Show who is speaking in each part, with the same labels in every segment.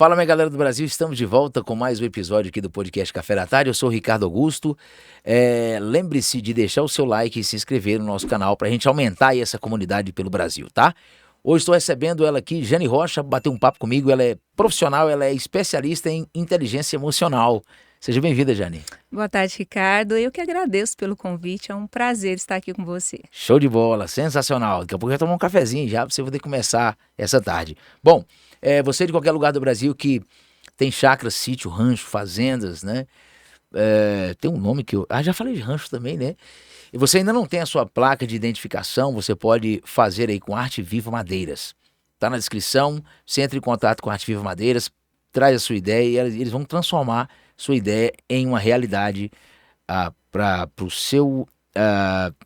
Speaker 1: Fala, minha galera do Brasil, estamos de volta com mais um episódio aqui do podcast Café da Tarde. Eu sou o Ricardo Augusto. Lembre-se de deixar o seu like e se inscrever no nosso canal para a gente aumentar aí essa comunidade pelo Brasil, tá? Hoje estou recebendo ela aqui, Jane Rocha, bateu um papo comigo. Ela é profissional, ela é especialista em inteligência emocional. Seja bem-vinda, Jane.
Speaker 2: Boa tarde, Ricardo. Eu que agradeço pelo convite, é um prazer estar aqui com você.
Speaker 1: Show de bola, sensacional. Daqui a pouco eu vou tomar um cafezinho já para você poder começar essa tarde. Bom, você de qualquer lugar do Brasil que tem chácara, sítio, rancho, fazendas, né? Tem um nome que eu... já falei de rancho também, né? E você ainda não tem a sua placa de identificação, você pode fazer aí com Arte Viva Madeiras. Tá na descrição, você entra em contato com a Arte Viva Madeiras, traz a sua ideia e eles vão transformar sua ideia em uma realidade para o seu,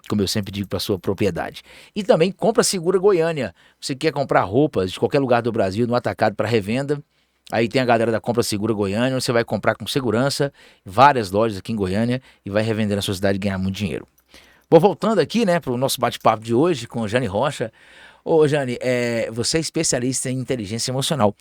Speaker 1: como eu sempre digo, para sua propriedade. E também Compra Segura Goiânia. Você quer comprar roupas de qualquer lugar do Brasil no atacado para revenda? Aí tem a galera da Compra Segura Goiânia, você vai comprar com segurança, várias lojas aqui em Goiânia e vai revender na sua cidade e ganhar muito dinheiro. Bom, voltando aqui, né, para o nosso bate-papo de hoje com a Jane Rocha. Ô, Jane, você é especialista em inteligência emocional.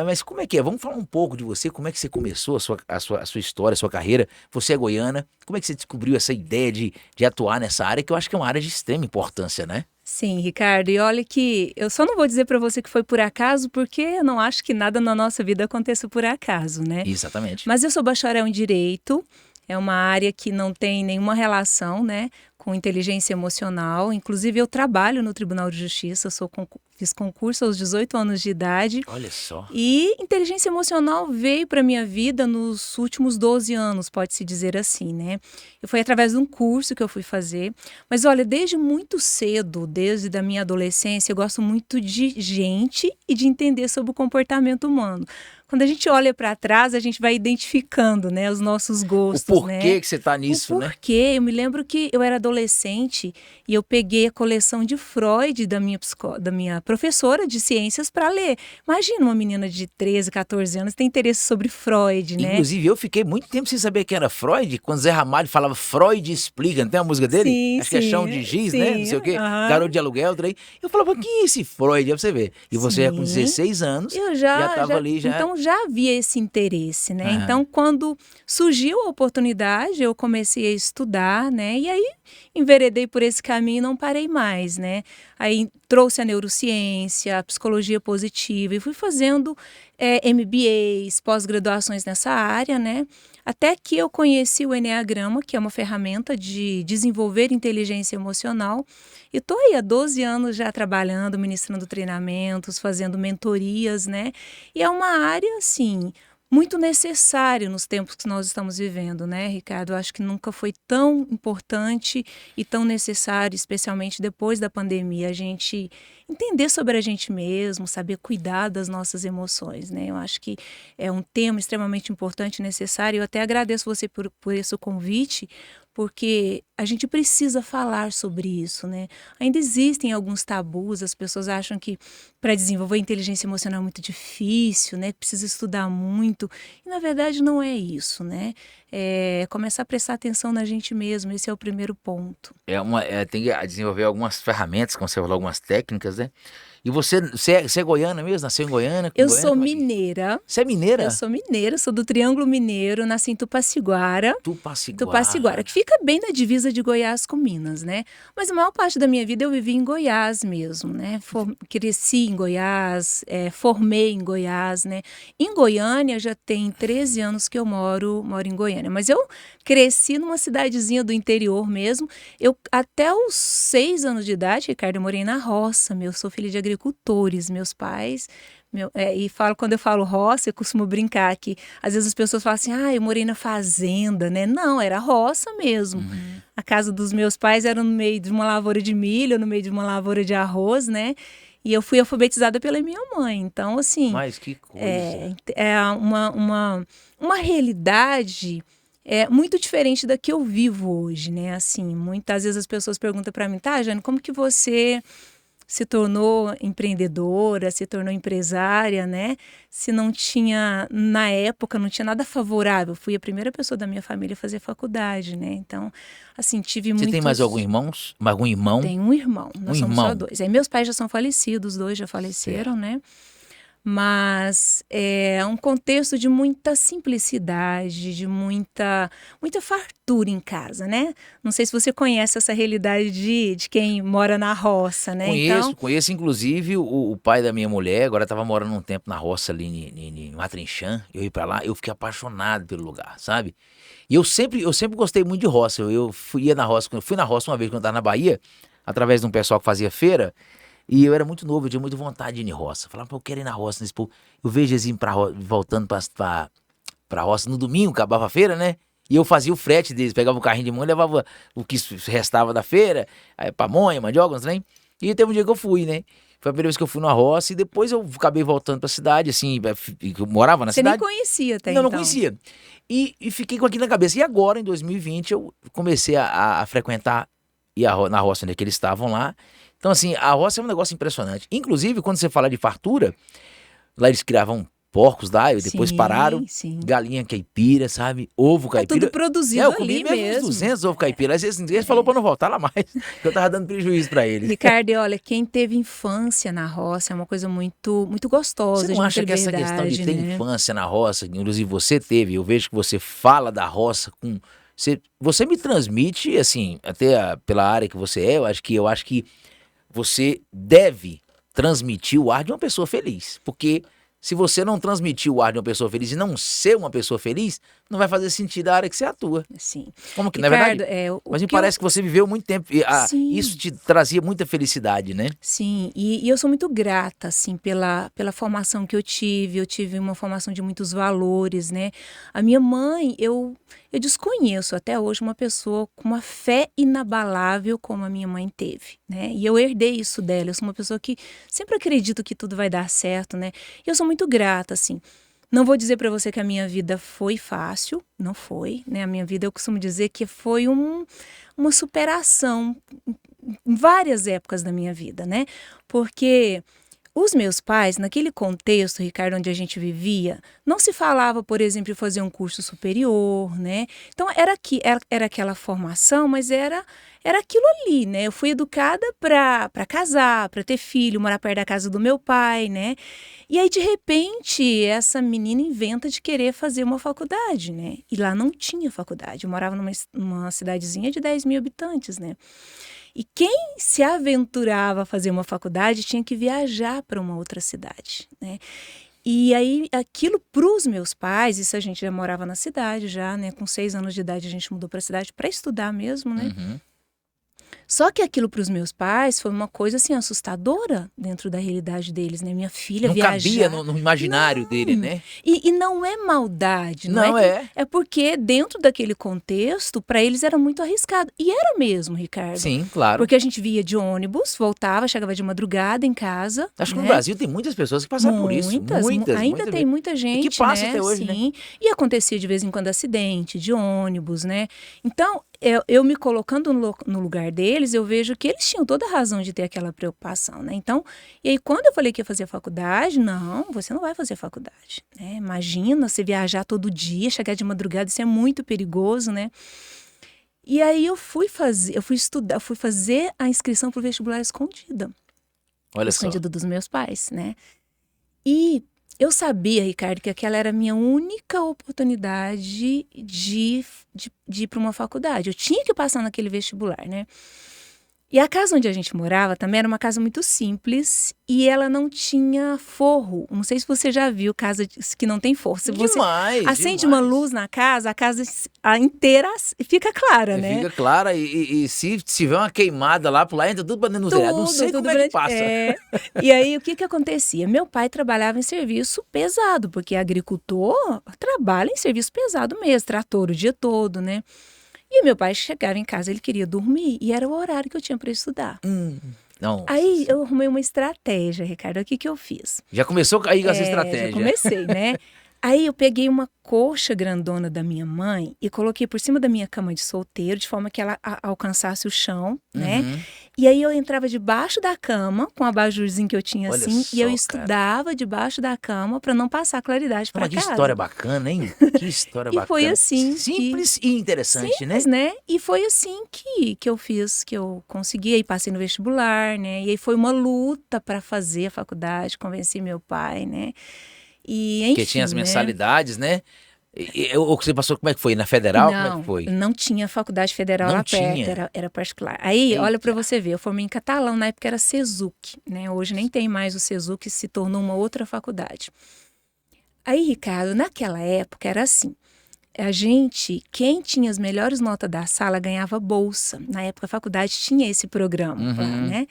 Speaker 1: Mas como é que é? Vamos falar um pouco de você, como é que você começou a sua história, a sua carreira. Você é goiana, como é que você descobriu essa ideia de atuar nessa área, que eu acho que é uma área de extrema importância, né?
Speaker 2: Sim, Ricardo, e olha que eu só não vou dizer para você que foi por acaso, porque eu não acho que nada na nossa vida aconteça por acaso, né?
Speaker 1: Exatamente.
Speaker 2: Mas eu sou bacharel em Direito, é uma área que não tem nenhuma relação, né, com inteligência emocional. Inclusive, eu trabalho no Tribunal de Justiça, fiz concurso aos 18 anos de idade.
Speaker 1: Olha só.
Speaker 2: E inteligência emocional veio para minha vida nos últimos 12 anos, pode-se dizer assim, né? Foi através de um curso que eu fui fazer. Mas olha, desde muito cedo, desde a minha adolescência, eu gosto muito de gente e de entender sobre o comportamento humano. Quando a gente olha para trás, a gente vai identificando, né, os nossos gostos,
Speaker 1: o porquê que você tá nisso, né?
Speaker 2: O porquê. Eu me lembro que eu era adolescente e eu peguei a coleção de Freud da minha professora de ciências para ler. Imagina uma menina de 13, 14 anos tem interesse sobre Freud, né?
Speaker 1: Inclusive, eu fiquei muito tempo sem saber quem era Freud, quando Zé Ramalho falava Freud explica, não tem a música dele?
Speaker 2: Sim,
Speaker 1: acho que é Chão de Giz,
Speaker 2: sim,
Speaker 1: né? Não sei o quê, Garoto de Aluguel, trem. Eu falava, que é esse Freud? Aí você vê. E você com 16 anos,
Speaker 2: eu
Speaker 1: já estava ali, já...
Speaker 2: Então já havia esse interesse, né?
Speaker 1: Aham.
Speaker 2: Então, quando surgiu a oportunidade, eu comecei a estudar, né? E aí enveredei por esse caminho e não parei mais, né? Aí trouxe a neurociência, a psicologia positiva e fui fazendo MBAs, pós-graduações nessa área, né? Até que eu conheci o Enneagrama, que é uma ferramenta de desenvolver inteligência emocional. E estou aí há 12 anos já trabalhando, ministrando treinamentos, fazendo mentorias, né? E é uma área, assim, muito necessária nos tempos que nós estamos vivendo, né, Ricardo? Eu acho que nunca foi tão importante e tão necessário, especialmente depois da pandemia, a gente entender sobre a gente mesmo, saber cuidar das nossas emoções, né? Eu acho que é um tema extremamente importante e necessário. Eu até agradeço você por esse convite, porque a gente precisa falar sobre isso, né? Ainda existem alguns tabus, as pessoas acham que para desenvolver inteligência emocional é muito difícil, né? Precisa estudar muito, e na verdade não é isso, né? Começar a prestar atenção na gente mesmo, esse é o primeiro ponto.
Speaker 1: Tem que desenvolver algumas ferramentas, como você falou, algumas técnicas, né? E você é goiana mesmo? Nasceu em Goiânia?
Speaker 2: Eu sou mineira.
Speaker 1: Você é mineira?
Speaker 2: Eu sou mineira, sou do Triângulo Mineiro, nasci em Tupaciguara. Tupaciguara, que fica bem na divisa de Goiás com Minas, né? Mas a maior parte da minha vida eu vivi em Goiás mesmo, né? Cresci em Goiás, formei em Goiás, né? Em Goiânia já tem 13 anos que eu moro em Goiânia, mas eu cresci numa cidadezinha do interior mesmo. Eu até os 6 anos de idade, Ricardo, eu morei na roça, eu sou filha de agricultores, meus pais... quando eu falo roça, eu costumo brincar que às vezes as pessoas falam assim, eu morei na fazenda, né? Não, era roça mesmo.
Speaker 1: Uhum.
Speaker 2: A casa dos meus pais era no meio de uma lavoura de milho, no meio de uma lavoura de arroz, né? E eu fui alfabetizada pela minha mãe. Então, assim...
Speaker 1: Mas que coisa!
Speaker 2: É uma realidade... muito diferente da que eu vivo hoje, né? Assim, muitas vezes as pessoas perguntam para mim, tá, Jane, como que você se tornou empreendedora, se tornou empresária, né? Se não tinha, na época, não tinha nada favorável. Fui a primeira pessoa da minha família a fazer faculdade, né? Então, assim, tive muitos...
Speaker 1: Você tem mais algum irmão?
Speaker 2: Tenho um irmão, nós somos
Speaker 1: irmão.
Speaker 2: só dois. Aí meus pais já são falecidos, dois já faleceram, né? mas é um contexto de muita simplicidade, de muita fartura em casa, né? Não sei se você conhece essa realidade de quem mora na roça, né?
Speaker 1: Conheço inclusive o pai da minha mulher, agora estava morando um tempo na roça ali em Matrinchã, eu ia para lá, eu fiquei apaixonado pelo lugar, sabe? E eu sempre gostei muito de roça, ia na roça, eu fui na roça uma vez quando eu estava na Bahia, através de um pessoal que fazia feira, e eu era muito novo, eu tinha muita vontade de ir em roça. Falava, pô, eu quero ir na roça nesse povo. Eu vejo eles indo voltando pra roça no domingo, acabava a feira, né? E eu fazia o frete deles, pegava o carrinho de mão e levava o que restava da feira, aí, pamonha, mandioca, uns trem. E teve um dia que eu fui, né? Foi a primeira vez que eu fui na roça e depois eu acabei voltando pra cidade, assim, eu morava na
Speaker 2: Você nem
Speaker 1: cidade.
Speaker 2: conhecia até
Speaker 1: Não,
Speaker 2: então.
Speaker 1: não conhecia. E fiquei com aquilo na cabeça. E agora, em 2020, eu comecei a frequentar na roça onde é que eles estavam lá. Então, assim, a roça é um negócio impressionante. Inclusive, quando você fala de fartura, lá eles criavam porcos lá, e depois pararam,
Speaker 2: Sim.
Speaker 1: galinha caipira, sabe? Ovo
Speaker 2: É
Speaker 1: caipira.
Speaker 2: tudo produzido
Speaker 1: Eu comi
Speaker 2: ali
Speaker 1: mesmo uns
Speaker 2: mesmo.
Speaker 1: 200 ovos caipira. Aí eles falaram pra não voltar lá mais, que eu tava dando prejuízo pra eles.
Speaker 2: Ricardo, e olha, quem teve infância na roça é uma coisa muito, muito gostosa,
Speaker 1: Você
Speaker 2: de
Speaker 1: não
Speaker 2: muita
Speaker 1: acha que essa questão de
Speaker 2: liberdade,
Speaker 1: ter
Speaker 2: né?
Speaker 1: infância na roça, inclusive você teve, eu vejo que você fala da roça com... Você me transmite, assim, até pela área que você é, eu acho que você deve transmitir o ar de uma pessoa feliz. Porque se você não transmitir o ar de uma pessoa feliz e não ser uma pessoa feliz, não vai fazer sentido a área que você atua.
Speaker 2: Assim,
Speaker 1: Como que, não é verdade?
Speaker 2: Ricardo,
Speaker 1: Mas me parece que você viveu muito tempo e
Speaker 2: Sim.
Speaker 1: isso te trazia muita felicidade, né?
Speaker 2: Sim, e eu sou muito grata, assim, pela formação que eu tive uma formação de muitos valores, né? A minha mãe, eu desconheço até hoje uma pessoa com uma fé inabalável como a minha mãe teve, né? E eu herdei isso dela, eu sou uma pessoa que sempre acredito que tudo vai dar certo, né? E eu sou muito grata, assim. Não vou dizer para você que a minha vida foi fácil, não foi, né? A minha vida, eu costumo dizer que foi uma superação em várias épocas da minha vida, né? Porque os meus pais, naquele contexto, Ricardo, onde a gente vivia, não se falava, por exemplo, em fazer um curso superior, né? Então era aquela formação, mas era aquilo ali, né? Eu fui educada para casar, para ter filho, morar perto da casa do meu pai, né? E aí, de repente, essa menina inventa de querer fazer uma faculdade, né? E lá não tinha faculdade. Eu morava numa cidadezinha de 10 mil habitantes, né? E quem se aventurava a fazer uma faculdade tinha que viajar para uma outra cidade, né? E aí, aquilo para os meus pais, isso a gente já morava na cidade já, né? Com 6 anos de idade a gente mudou para a cidade para estudar mesmo, né?
Speaker 1: Uhum.
Speaker 2: Só que aquilo para os meus pais foi uma coisa assim assustadora dentro da realidade deles, né? Minha filha
Speaker 1: Não
Speaker 2: viajar.
Speaker 1: cabia no imaginário dele, né?
Speaker 2: E não é maldade,
Speaker 1: Não
Speaker 2: é?
Speaker 1: é.
Speaker 2: É porque dentro daquele contexto, para eles era muito arriscado. E era mesmo, Ricardo.
Speaker 1: Sim, claro.
Speaker 2: Porque a gente via de ônibus, voltava, chegava de madrugada em casa.
Speaker 1: Acho que
Speaker 2: né?
Speaker 1: no Brasil tem muitas pessoas que passaram por isso. Muitas.
Speaker 2: Ainda tem muita gente,
Speaker 1: que passa
Speaker 2: né?
Speaker 1: até hoje,
Speaker 2: Sim.
Speaker 1: né?
Speaker 2: E acontecia de vez em quando acidente de ônibus, né? Então, eu me colocando no lugar deles, eu vejo que eles tinham toda a razão de ter aquela preocupação, né? Então, e aí quando eu falei que ia fazer faculdade, não, você não vai fazer faculdade, né? Imagina você viajar todo dia, chegar de madrugada, isso é muito perigoso, né? E aí eu fui estudar, fui fazer a inscrição para o vestibular escondida.
Speaker 1: Olha só.
Speaker 2: Escondida dos meus pais, né? E eu sabia, Ricardo, que aquela era a minha única oportunidade de ir para uma faculdade. Eu tinha que passar naquele vestibular, né? E a casa onde a gente morava também era uma casa muito simples e ela não tinha forro. Não sei se você já viu casa que não tem forro. Se você acende uma luz na casa, a casa inteira fica clara, né?
Speaker 1: Fica clara e se tiver uma queimada lá, por lá entra tudo para dentro do telhado. Não sei como é que passa.
Speaker 2: E aí, o que acontecia? Meu pai trabalhava em serviço pesado, porque agricultor trabalha em serviço pesado mesmo, trator o dia todo, né? E meu pai chegava em casa, ele queria dormir e era o horário que eu tinha para estudar.
Speaker 1: Não.
Speaker 2: Aí eu arrumei uma estratégia, Ricardo. O que eu fiz?
Speaker 1: Já começou aí com essa estratégia.
Speaker 2: Já comecei, né? Aí eu peguei uma coxa grandona da minha mãe e coloquei por cima da minha cama de solteiro, de forma que ela alcançasse o chão, né? E aí eu entrava debaixo da cama, com o abajurzinho que eu tinha
Speaker 1: Olha
Speaker 2: assim,
Speaker 1: só,
Speaker 2: e eu
Speaker 1: cara.
Speaker 2: estudava debaixo da cama para não passar claridade para
Speaker 1: Mas que
Speaker 2: casa.
Speaker 1: história bacana, hein? Que história
Speaker 2: E
Speaker 1: bacana.
Speaker 2: foi assim
Speaker 1: Simples e interessante,
Speaker 2: Simples, né? E foi assim que eu fiz, que eu consegui, aí passei no vestibular, né? E aí foi uma luta para fazer a faculdade, convenci meu pai, né? E enfim,
Speaker 1: Porque tinha as
Speaker 2: né?
Speaker 1: mensalidades, né? O que você passou, como é que foi? Na federal, como é que foi?
Speaker 2: Não tinha faculdade federal
Speaker 1: Não
Speaker 2: lá perto,
Speaker 1: tinha?
Speaker 2: era particular. Aí, olha para
Speaker 1: Eita.
Speaker 2: você ver, eu formei em catalão, na época era Sesuc, né? Hoje nem tem mais o Sesuc, se tornou uma outra faculdade. Aí, Ricardo, naquela época era assim, quem tinha as melhores notas da sala ganhava bolsa. Na época a faculdade tinha esse programa, né?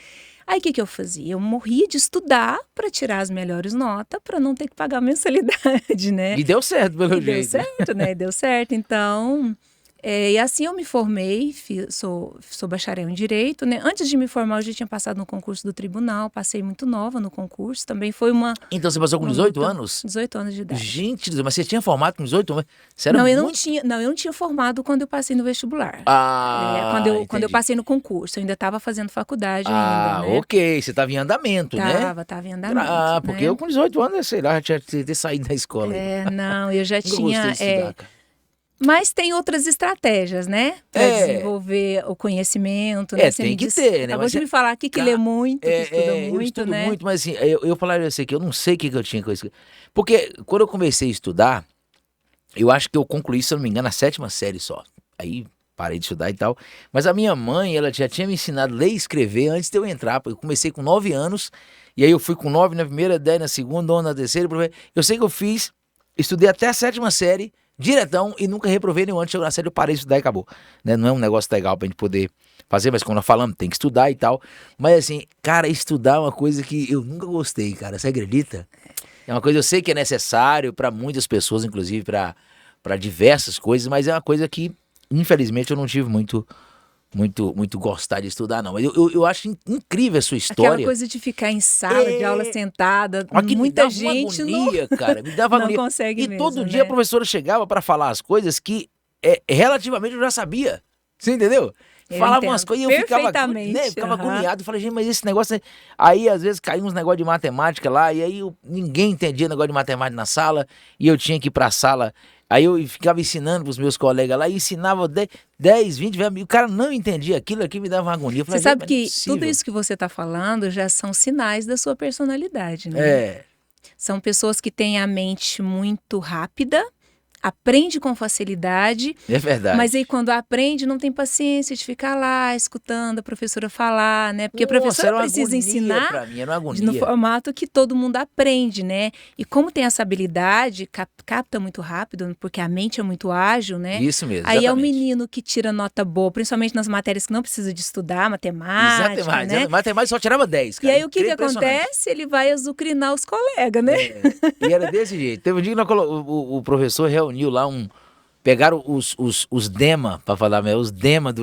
Speaker 2: Aí o que eu fazia? Eu morria de estudar para tirar as melhores notas, para não ter que pagar mensalidade, né?
Speaker 1: E deu certo, pelo
Speaker 2: E deu
Speaker 1: jeito.
Speaker 2: certo, né? Deu certo. Então, e assim eu me formei, sou bacharel em Direito, né? Antes de me formar, eu já tinha passado no concurso do tribunal, passei muito nova no concurso. Também foi uma
Speaker 1: Então você passou com 18 anos?
Speaker 2: 18 anos de idade.
Speaker 1: Gente, mas você tinha formado com 18 anos? Você era
Speaker 2: Não, eu
Speaker 1: muito...
Speaker 2: eu não tinha formado quando eu passei no vestibular.
Speaker 1: Ah,
Speaker 2: Quando eu
Speaker 1: entendi.
Speaker 2: passei no concurso, eu ainda estava fazendo faculdade
Speaker 1: Ah,
Speaker 2: ainda, né?
Speaker 1: ok. Você estava em andamento, né?
Speaker 2: Tava em andamento,
Speaker 1: Ah, porque
Speaker 2: né?
Speaker 1: eu com 18 anos, sei lá, já tinha ter saído da escola.
Speaker 2: Não, eu já
Speaker 1: Nunca
Speaker 2: tinha...
Speaker 1: gostei de estudar, cara.
Speaker 2: Mas tem outras estratégias, né? Para desenvolver o conhecimento, né? Você
Speaker 1: tem
Speaker 2: me
Speaker 1: que
Speaker 2: disse,
Speaker 1: ter, né?
Speaker 2: acabou
Speaker 1: Mas
Speaker 2: de me falar aqui que lê muito, que estuda
Speaker 1: eu
Speaker 2: muito,
Speaker 1: estudo
Speaker 2: né?
Speaker 1: muito, mas assim, eu falaria assim, que eu não sei o que eu tinha com isso. Porque quando eu comecei a estudar, eu acho que eu concluí, se eu não me engano, a 7ª série só. Aí parei de estudar e tal. Mas a minha mãe, ela já tinha me ensinado a ler e escrever antes de eu entrar. Eu comecei com 9 anos, e aí eu fui com 9 na primeira, 10 na segunda, 11 na terceira. Eu sei que eu estudei até a 7ª série, diretão, e nunca reprovei nenhum ano. Chegou na série, eu parei de estudar e acabou. Né? Não é um negócio legal pra gente poder fazer, mas como nós falamos, tem que estudar e tal. Mas assim, cara, estudar é uma coisa que eu nunca gostei, cara. Você acredita? É uma coisa, eu sei que é necessário pra muitas pessoas, inclusive pra diversas coisas, mas é uma coisa que, infelizmente, eu não tive muito gostar de estudar, não. Mas eu acho incrível a sua história.
Speaker 2: Aquela coisa de ficar em sala de aula sentada,
Speaker 1: Aqui me
Speaker 2: muita
Speaker 1: dava
Speaker 2: gente
Speaker 1: uma agonia, cara. Me dava
Speaker 2: não
Speaker 1: agonia.
Speaker 2: consegue
Speaker 1: E
Speaker 2: mesmo,
Speaker 1: todo dia
Speaker 2: né?
Speaker 1: a professora chegava pra falar as coisas que relativamente eu já sabia. Você entendeu?
Speaker 2: Eu
Speaker 1: Falava umas
Speaker 2: entendo
Speaker 1: coisas e eu ficava,
Speaker 2: perfeitamente,
Speaker 1: né, ficava
Speaker 2: aham.
Speaker 1: agoniado. Eu falei, gente, mas esse negócio... Aí, às vezes, caiu uns negócios de matemática lá, e aí ninguém entendia negócio de matemática na sala, e eu tinha que ir pra sala. Aí eu ficava ensinando pros meus colegas lá, e ensinava 10, 20, e o cara não entendia aquilo, aqui me dava uma agonia. Eu falei,
Speaker 2: Você sabe
Speaker 1: gente, mas não é
Speaker 2: que
Speaker 1: possível.
Speaker 2: tudo isso que você está falando já são sinais da sua personalidade, né?
Speaker 1: É,
Speaker 2: São pessoas que têm a mente muito rápida, aprende com facilidade,
Speaker 1: é verdade.
Speaker 2: mas aí quando aprende não tem paciência de ficar lá escutando a professora falar, né? Porque a
Speaker 1: Nossa,
Speaker 2: professora
Speaker 1: era uma
Speaker 2: precisa
Speaker 1: agonia
Speaker 2: ensinar
Speaker 1: pra mim, era uma
Speaker 2: no
Speaker 1: agonia.
Speaker 2: formato que todo mundo aprende, né? E como tem essa habilidade, capta muito rápido, porque a mente é muito ágil, né?
Speaker 1: Isso mesmo,
Speaker 2: Aí é o
Speaker 1: exatamente.
Speaker 2: menino que tira nota boa, principalmente nas matérias que não precisa de estudar, matemática,
Speaker 1: Exatamente,
Speaker 2: né?
Speaker 1: matemática só tirava 10,
Speaker 2: E
Speaker 1: cara.
Speaker 2: aí o que
Speaker 1: Impressionante.
Speaker 2: acontece? Ele vai azucrinar os colegas, né?
Speaker 1: E era desse jeito. Teve um dia que o professor reuniu lá pegaram os dema, pra falar mesmo, os dema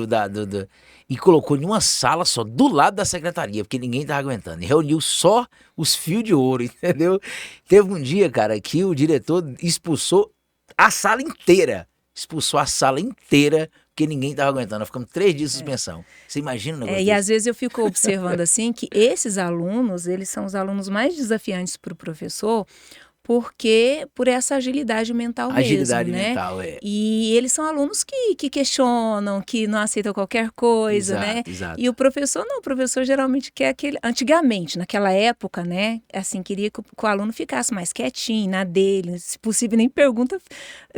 Speaker 1: e colocou em uma sala só, do lado da secretaria, porque ninguém tava aguentando. E reuniu só os fios de ouro, entendeu? Teve um dia, cara, que o diretor expulsou a sala inteira. Expulsou a sala inteira, porque ninguém tava aguentando. Nós ficamos 3 dias de suspensão. Você imagina o negócio
Speaker 2: E
Speaker 1: desse?
Speaker 2: às vezes eu fico observando assim que esses alunos, eles são os alunos mais desafiantes para o professor, porque por essa agilidade mental
Speaker 1: Agilidade
Speaker 2: mesmo, né?
Speaker 1: mental,
Speaker 2: E eles são alunos que questionam, que não aceitam qualquer coisa,
Speaker 1: Exato,
Speaker 2: né?
Speaker 1: exato.
Speaker 2: E o professor não, o professor geralmente quer antigamente, naquela época, né? Assim, queria que o aluno ficasse mais quietinho, na dele, se possível nem pergunta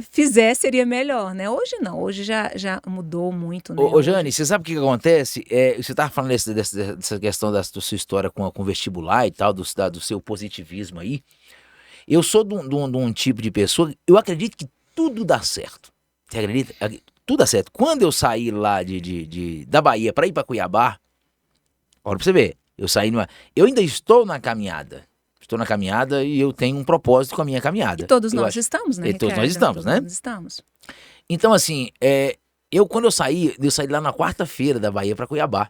Speaker 2: fizesse, seria melhor, né? Hoje não, hoje já mudou muito, né?
Speaker 1: Ô Jane, você sabe o que acontece? Você estava falando dessa questão da sua história com vestibular e tal, do seu positivismo aí. Eu sou de um tipo de pessoa, eu acredito que tudo dá certo. Você acredita? Tudo dá certo. Quando eu saí lá da Bahia para ir para Cuiabá, olha pra você ver, eu ainda estou na caminhada. Estou na caminhada e eu tenho um propósito com a minha caminhada.
Speaker 2: E todos
Speaker 1: Eu
Speaker 2: nós
Speaker 1: acho-
Speaker 2: estamos, né,
Speaker 1: E todos nós
Speaker 2: Ricardo?
Speaker 1: estamos, né?
Speaker 2: Todos nós estamos.
Speaker 1: Então, assim, quando eu saí lá na quarta-feira da Bahia para Cuiabá.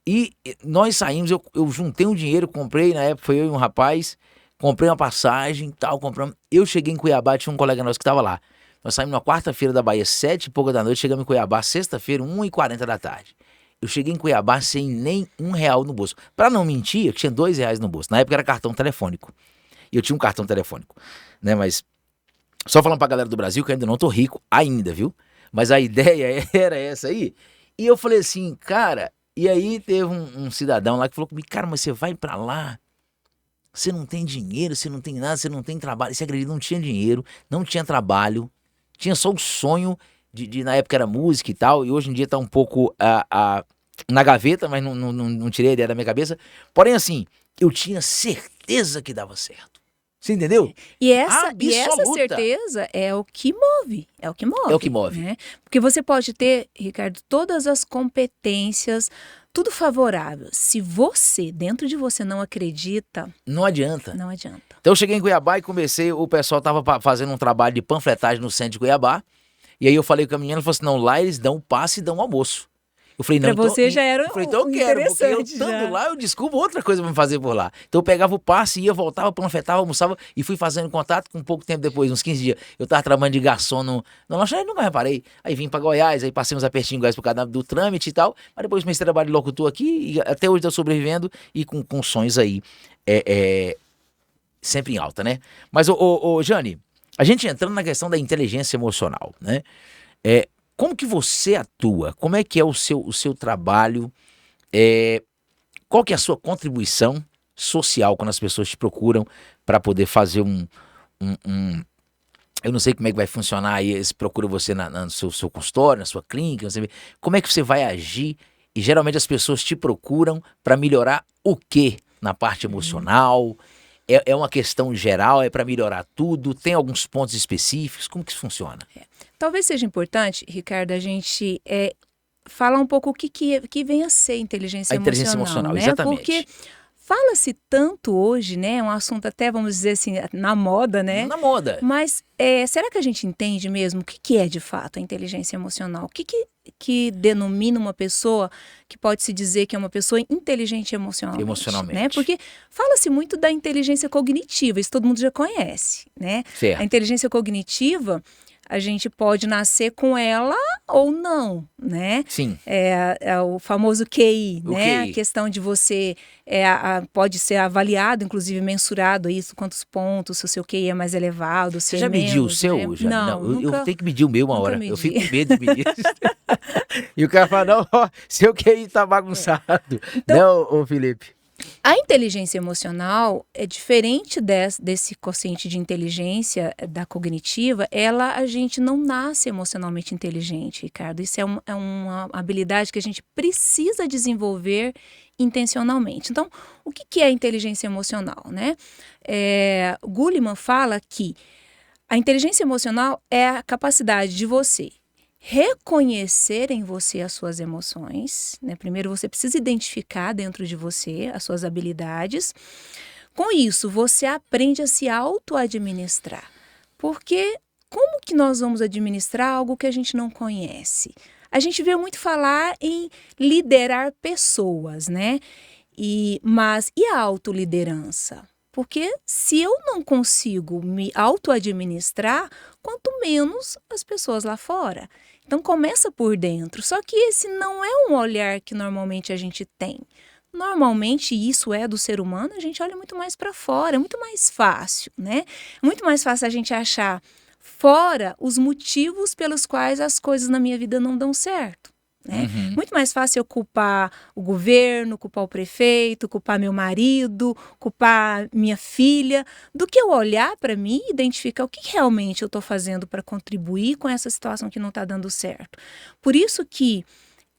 Speaker 1: E nós saímos, eu juntei um dinheiro, comprei, na época foi eu e um rapaz, comprei uma passagem e tal, compramos. Eu cheguei em Cuiabá, tinha um colega nosso que estava lá. Nós saímos na quarta-feira da Bahia, 7 e pouca da noite, chegamos em Cuiabá, sexta-feira, 1h40 da tarde. eu cheguei em Cuiabá sem nem R$ 1 no bolso. Pra não mentir, eu tinha R$ 2 no bolso. Na época era cartão telefônico. E eu tinha um cartão telefônico, né? Mas só falando pra galera do Brasil que eu ainda não tô rico ainda, viu? Mas a ideia era essa aí. E eu falei assim, cara... E aí teve um cidadão lá que falou comigo, cara, mas você vai pra lá, você não tem dinheiro, você não tem nada, você não tem trabalho. Você acredita, não tinha dinheiro, não tinha trabalho, tinha só o sonho na época era música e tal, e hoje em dia tá um pouco na gaveta, mas não tirei a ideia da minha cabeça. Porém, assim, eu tinha certeza que dava certo. Você entendeu?
Speaker 2: E essa
Speaker 1: Absoluta.
Speaker 2: certeza é o que move,
Speaker 1: É o que move.
Speaker 2: né? Porque você pode ter, Ricardo, todas as competências, tudo favorável. Se você, dentro de você, não acredita,
Speaker 1: Não adianta.
Speaker 2: não adianta.
Speaker 1: Então eu cheguei em Cuiabá e comecei, o pessoal tava fazendo um trabalho de panfletagem no centro de Cuiabá, e aí eu falei com a menina, ela falou assim, não, lá eles dão passe e dão almoço. Eu falei, não,
Speaker 2: Pra você já era
Speaker 1: eu falei, então eu quero, porque eu
Speaker 2: interessante
Speaker 1: estando
Speaker 2: já.
Speaker 1: lá, eu descubro outra coisa pra me fazer por lá. Então eu pegava o passe, ia, voltava, panfletava, almoçava e fui fazendo contato com pouco tempo depois, uns 15 dias. Eu tava trabalhando de garçom no lanchonete, nunca reparei. Aí vim pra Goiás, aí passei uns apertinhos em Goiás por causa do trâmite e tal, mas depois comecei a trabalhar de locutor aqui e até hoje tô sobrevivendo e com sonhos aí, sempre em alta, né? Mas, Jane, a gente entrando na questão da inteligência emocional, né? Como que você atua? Como é que é o seu trabalho? Qual que é a sua contribuição social quando as pessoas te procuram para poder fazer eu não sei como é que vai funcionar aí, eles procuram você no seu consultório, na sua clínica, você vê. Como é que você vai agir? E geralmente as pessoas te procuram para melhorar o quê? Na parte emocional? É uma questão geral? É para melhorar tudo? Tem alguns pontos específicos? Como que isso funciona?
Speaker 2: Talvez seja importante, Ricardo, a gente falar um pouco o que vem a ser inteligência
Speaker 1: A inteligência
Speaker 2: emocional,
Speaker 1: emocional,
Speaker 2: né?
Speaker 1: exatamente.
Speaker 2: Porque fala-se tanto hoje, né? É um assunto até, vamos dizer assim, na moda, né?
Speaker 1: Na moda.
Speaker 2: Mas será que a gente entende mesmo o que é de fato a inteligência emocional? O que denomina uma pessoa que pode se dizer que é uma pessoa inteligente emocionalmente? Né? Porque fala-se muito da inteligência cognitiva, isso todo mundo já conhece, né?
Speaker 1: Certo.
Speaker 2: A inteligência cognitiva, a gente pode nascer com ela ou não, né?
Speaker 1: Sim.
Speaker 2: É o famoso QI,
Speaker 1: O
Speaker 2: né?
Speaker 1: QI.
Speaker 2: A questão de você pode ser avaliado, inclusive mensurado isso, quantos pontos, se o seu QI é mais elevado, se
Speaker 1: Você
Speaker 2: é
Speaker 1: já mediu o
Speaker 2: menos,
Speaker 1: seu,
Speaker 2: né?
Speaker 1: Jane?
Speaker 2: Não,
Speaker 1: eu
Speaker 2: nunca,
Speaker 1: tenho que medir o meu uma
Speaker 2: nunca
Speaker 1: hora.
Speaker 2: medi.
Speaker 1: Eu fico com medo de medir. E o cara fala, não, ó, seu QI tá bagunçado.
Speaker 2: Então,
Speaker 1: Não, ô Felipe.
Speaker 2: a inteligência emocional é diferente desse quociente de inteligência da cognitiva. A gente não nasce emocionalmente inteligente, Ricardo. Isso é uma habilidade que a gente precisa desenvolver intencionalmente. Então, o que é inteligência emocional, né? Goleman fala que a inteligência emocional é a capacidade de você reconhecer em você as suas emoções, né? Primeiro você precisa identificar dentro de você as suas habilidades. Com isso, você aprende a se auto-administrar. Porque como que nós vamos administrar algo que a gente não conhece? A gente vê muito falar em liderar pessoas, né? Mas e a autoliderança? Porque se eu não consigo me auto-administrar, quanto menos as pessoas lá fora. Então começa por dentro. Só que esse não é um olhar que normalmente a gente tem. Normalmente isso é do ser humano, a gente olha muito mais para fora, é muito mais fácil, né? É muito mais fácil a gente achar fora os motivos pelos quais as coisas na minha vida não dão certo. Né?
Speaker 1: Uhum.
Speaker 2: Muito mais fácil eu culpar o governo, culpar o prefeito, culpar meu marido, culpar minha filha, do que eu olhar para mim e identificar o que realmente eu estou fazendo para contribuir com essa situação que não está dando certo. Por isso que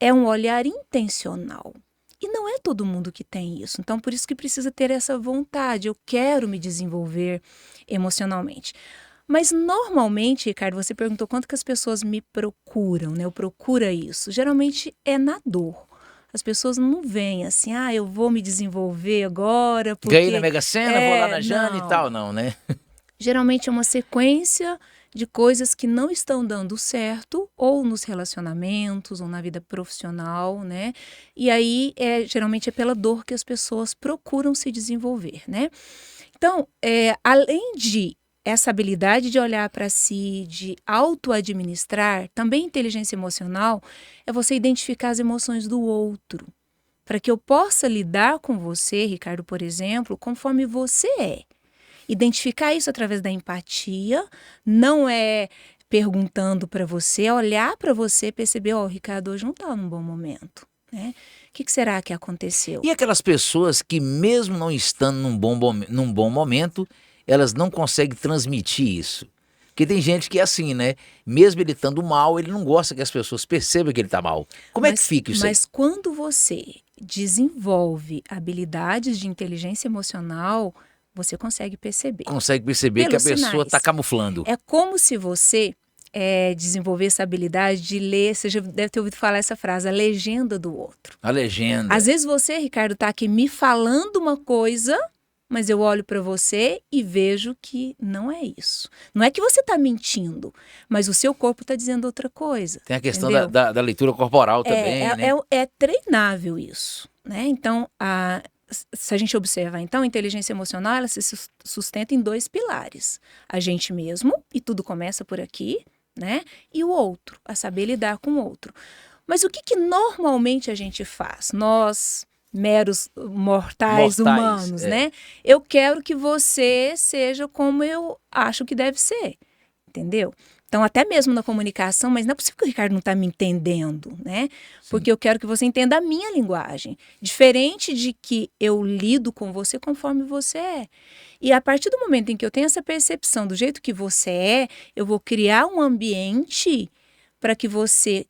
Speaker 2: é um olhar intencional. E não é todo mundo que tem isso. Então, por isso que precisa ter essa vontade. Eu quero me desenvolver emocionalmente. Mas normalmente, Ricardo, você perguntou quanto que as pessoas me procuram, né? Eu procuro isso. Geralmente é na dor. As pessoas não vêm assim, eu vou me desenvolver agora porque...
Speaker 1: Ganhei na Mega Sena, vou lá na Jane e tal, não, né?
Speaker 2: Geralmente é uma sequência de coisas que não estão dando certo, ou nos relacionamentos, ou na vida profissional, né? E aí, geralmente é pela dor que as pessoas procuram se desenvolver, né? Então, além de essa habilidade de olhar para si, de auto-administrar, também inteligência emocional, é você identificar as emoções do outro. Para que eu possa lidar com você, Ricardo, por exemplo, conforme você é. Identificar isso através da empatia, não é perguntando para você, é olhar para você e perceber, o Ricardo hoje não está num bom momento, né? O que será que aconteceu?
Speaker 1: E aquelas pessoas que mesmo não estando num bom momento, elas não conseguem transmitir isso. Porque tem gente que é assim, né? Mesmo ele estando mal, ele não gosta que as pessoas percebam que ele está mal. Como é que fica isso aí?
Speaker 2: Mas quando você desenvolve habilidades de inteligência emocional, você consegue perceber.
Speaker 1: Consegue perceber que a pessoa está camuflando.
Speaker 2: É como se você desenvolvesse essa habilidade de ler, você já deve ter ouvido falar essa frase, a legenda do outro.
Speaker 1: A legenda.
Speaker 2: Às vezes você, Ricardo, está aqui me falando uma coisa, mas eu olho para você e vejo que não é isso. Não é que você está mentindo, mas o seu corpo está dizendo outra coisa.
Speaker 1: Tem a questão da leitura corporal também, né?
Speaker 2: É treinável isso, né? Então, se a gente observar, então, a inteligência emocional, ela se sustenta em 2 pilares. A gente mesmo, e tudo começa por aqui, né? E o outro, a saber lidar com o outro. Mas o que normalmente a gente faz? Nós, meros mortais humanos, né? Eu quero que você seja como eu acho que deve ser, entendeu? Então, até mesmo na comunicação, mas não é possível que o Ricardo não está me entendendo, né? Porque eu quero que você entenda a minha linguagem. Diferente de que eu lido com você conforme você é. E a partir do momento em que eu tenho essa percepção do jeito que você é, eu vou criar um ambiente para que você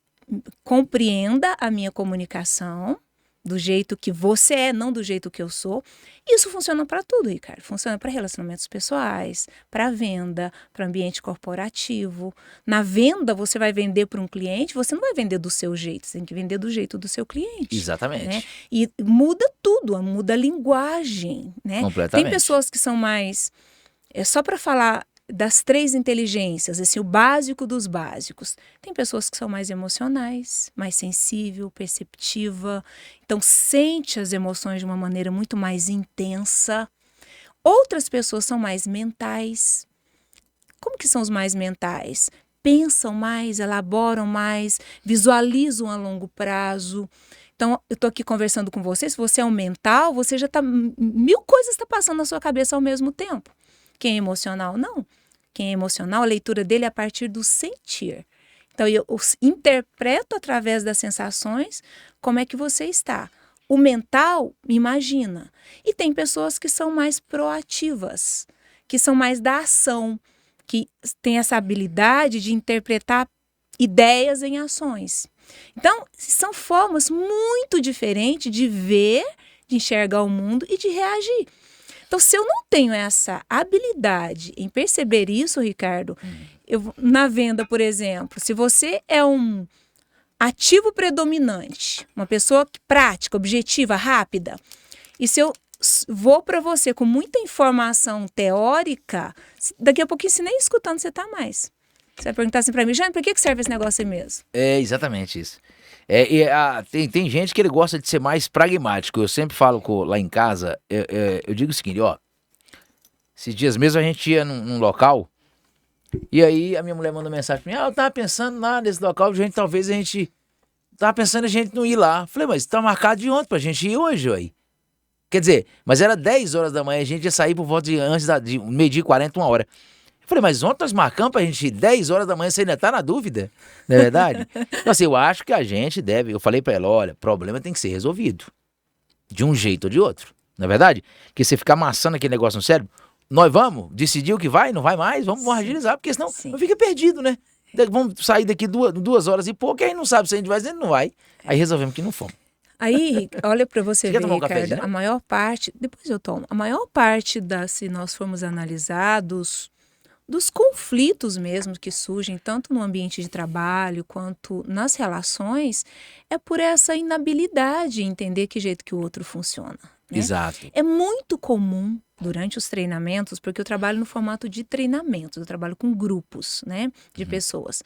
Speaker 2: compreenda a minha comunicação do jeito que você é, não do jeito que eu sou. Isso funciona para tudo, Ricardo. Funciona para relacionamentos pessoais, para venda, para ambiente corporativo. Na venda, você vai vender para um cliente, você não vai vender do seu jeito, você tem que vender do jeito do seu cliente.
Speaker 1: Exatamente.
Speaker 2: Né? E muda tudo, muda a linguagem, né?
Speaker 1: Completamente.
Speaker 2: Tem pessoas que são mais... só para falar das 3 inteligências, assim, o básico dos básicos. Tem pessoas que são mais emocionais, mais sensível, perceptiva, então sente as emoções de uma maneira muito mais intensa. Outras pessoas são mais mentais. Como que são os mais mentais? Pensam mais, elaboram mais, visualizam a longo prazo. Então, eu estou aqui conversando com você, se você é um mental, você já está... 1000 coisas estão passando na sua cabeça ao mesmo tempo. Quem é emocional, não. Quem é emocional, a leitura dele é a partir do sentir. Então, eu interpreto através das sensações como é que você está. O mental imagina. E tem pessoas que são mais proativas, que são mais da ação, que têm essa habilidade de interpretar ideias em ações. Então, são formas muito diferentes de ver, de enxergar o mundo e de reagir. Então, se eu não tenho essa habilidade em perceber isso, Ricardo, na venda, por exemplo, se você é um ativo predominante, uma pessoa prática, objetiva, rápida, e se eu vou para você com muita informação teórica, daqui a pouquinho, se nem escutando, você está mais. Você vai perguntar assim para mim, Jane, por que serve esse negócio aí mesmo?
Speaker 1: É exatamente isso. Tem gente que ele gosta de ser mais pragmático. Eu sempre falo lá em casa, eu digo o seguinte, ó. Esses dias mesmo a gente ia num local, e aí a minha mulher mandou mensagem pra mim, eu tava pensando lá nesse local, talvez a gente tava pensando a gente não ir lá. Falei, mas tá marcado de ontem pra gente ir hoje, aí. Quer dizer, mas era 10 horas da manhã, a gente ia sair por volta de meio-dia e 40, 1 hora. Eu falei, mas ontem nós marcamos pra gente ir 10 horas da manhã, você ainda tá na dúvida? Não é verdade? Então assim, eu acho que a gente deve, eu falei pra ela, olha, problema tem que ser resolvido. De um jeito ou de outro, não é verdade? Porque você ficar amassando aquele negócio no cérebro, nós vamos decidir o que vai, não vai mais, vamos agilizar, porque senão eu fico perdido, né? Vamos sair daqui 2 horas e pouco, e aí não sabe se a gente vai, não vai. Aí resolvemos que não fomos.
Speaker 2: Aí, olha para você ver,
Speaker 1: Ricardo,
Speaker 2: a maior parte, depois eu tomo, a maior parte se nós formos analisados, dos conflitos mesmo que surgem, tanto no ambiente de trabalho quanto nas relações, é por essa inabilidade em entender que jeito que o outro funciona. Né?
Speaker 1: Exato.
Speaker 2: É muito comum durante os treinamentos, porque eu trabalho no formato de treinamento, eu trabalho com grupos, né, de pessoas.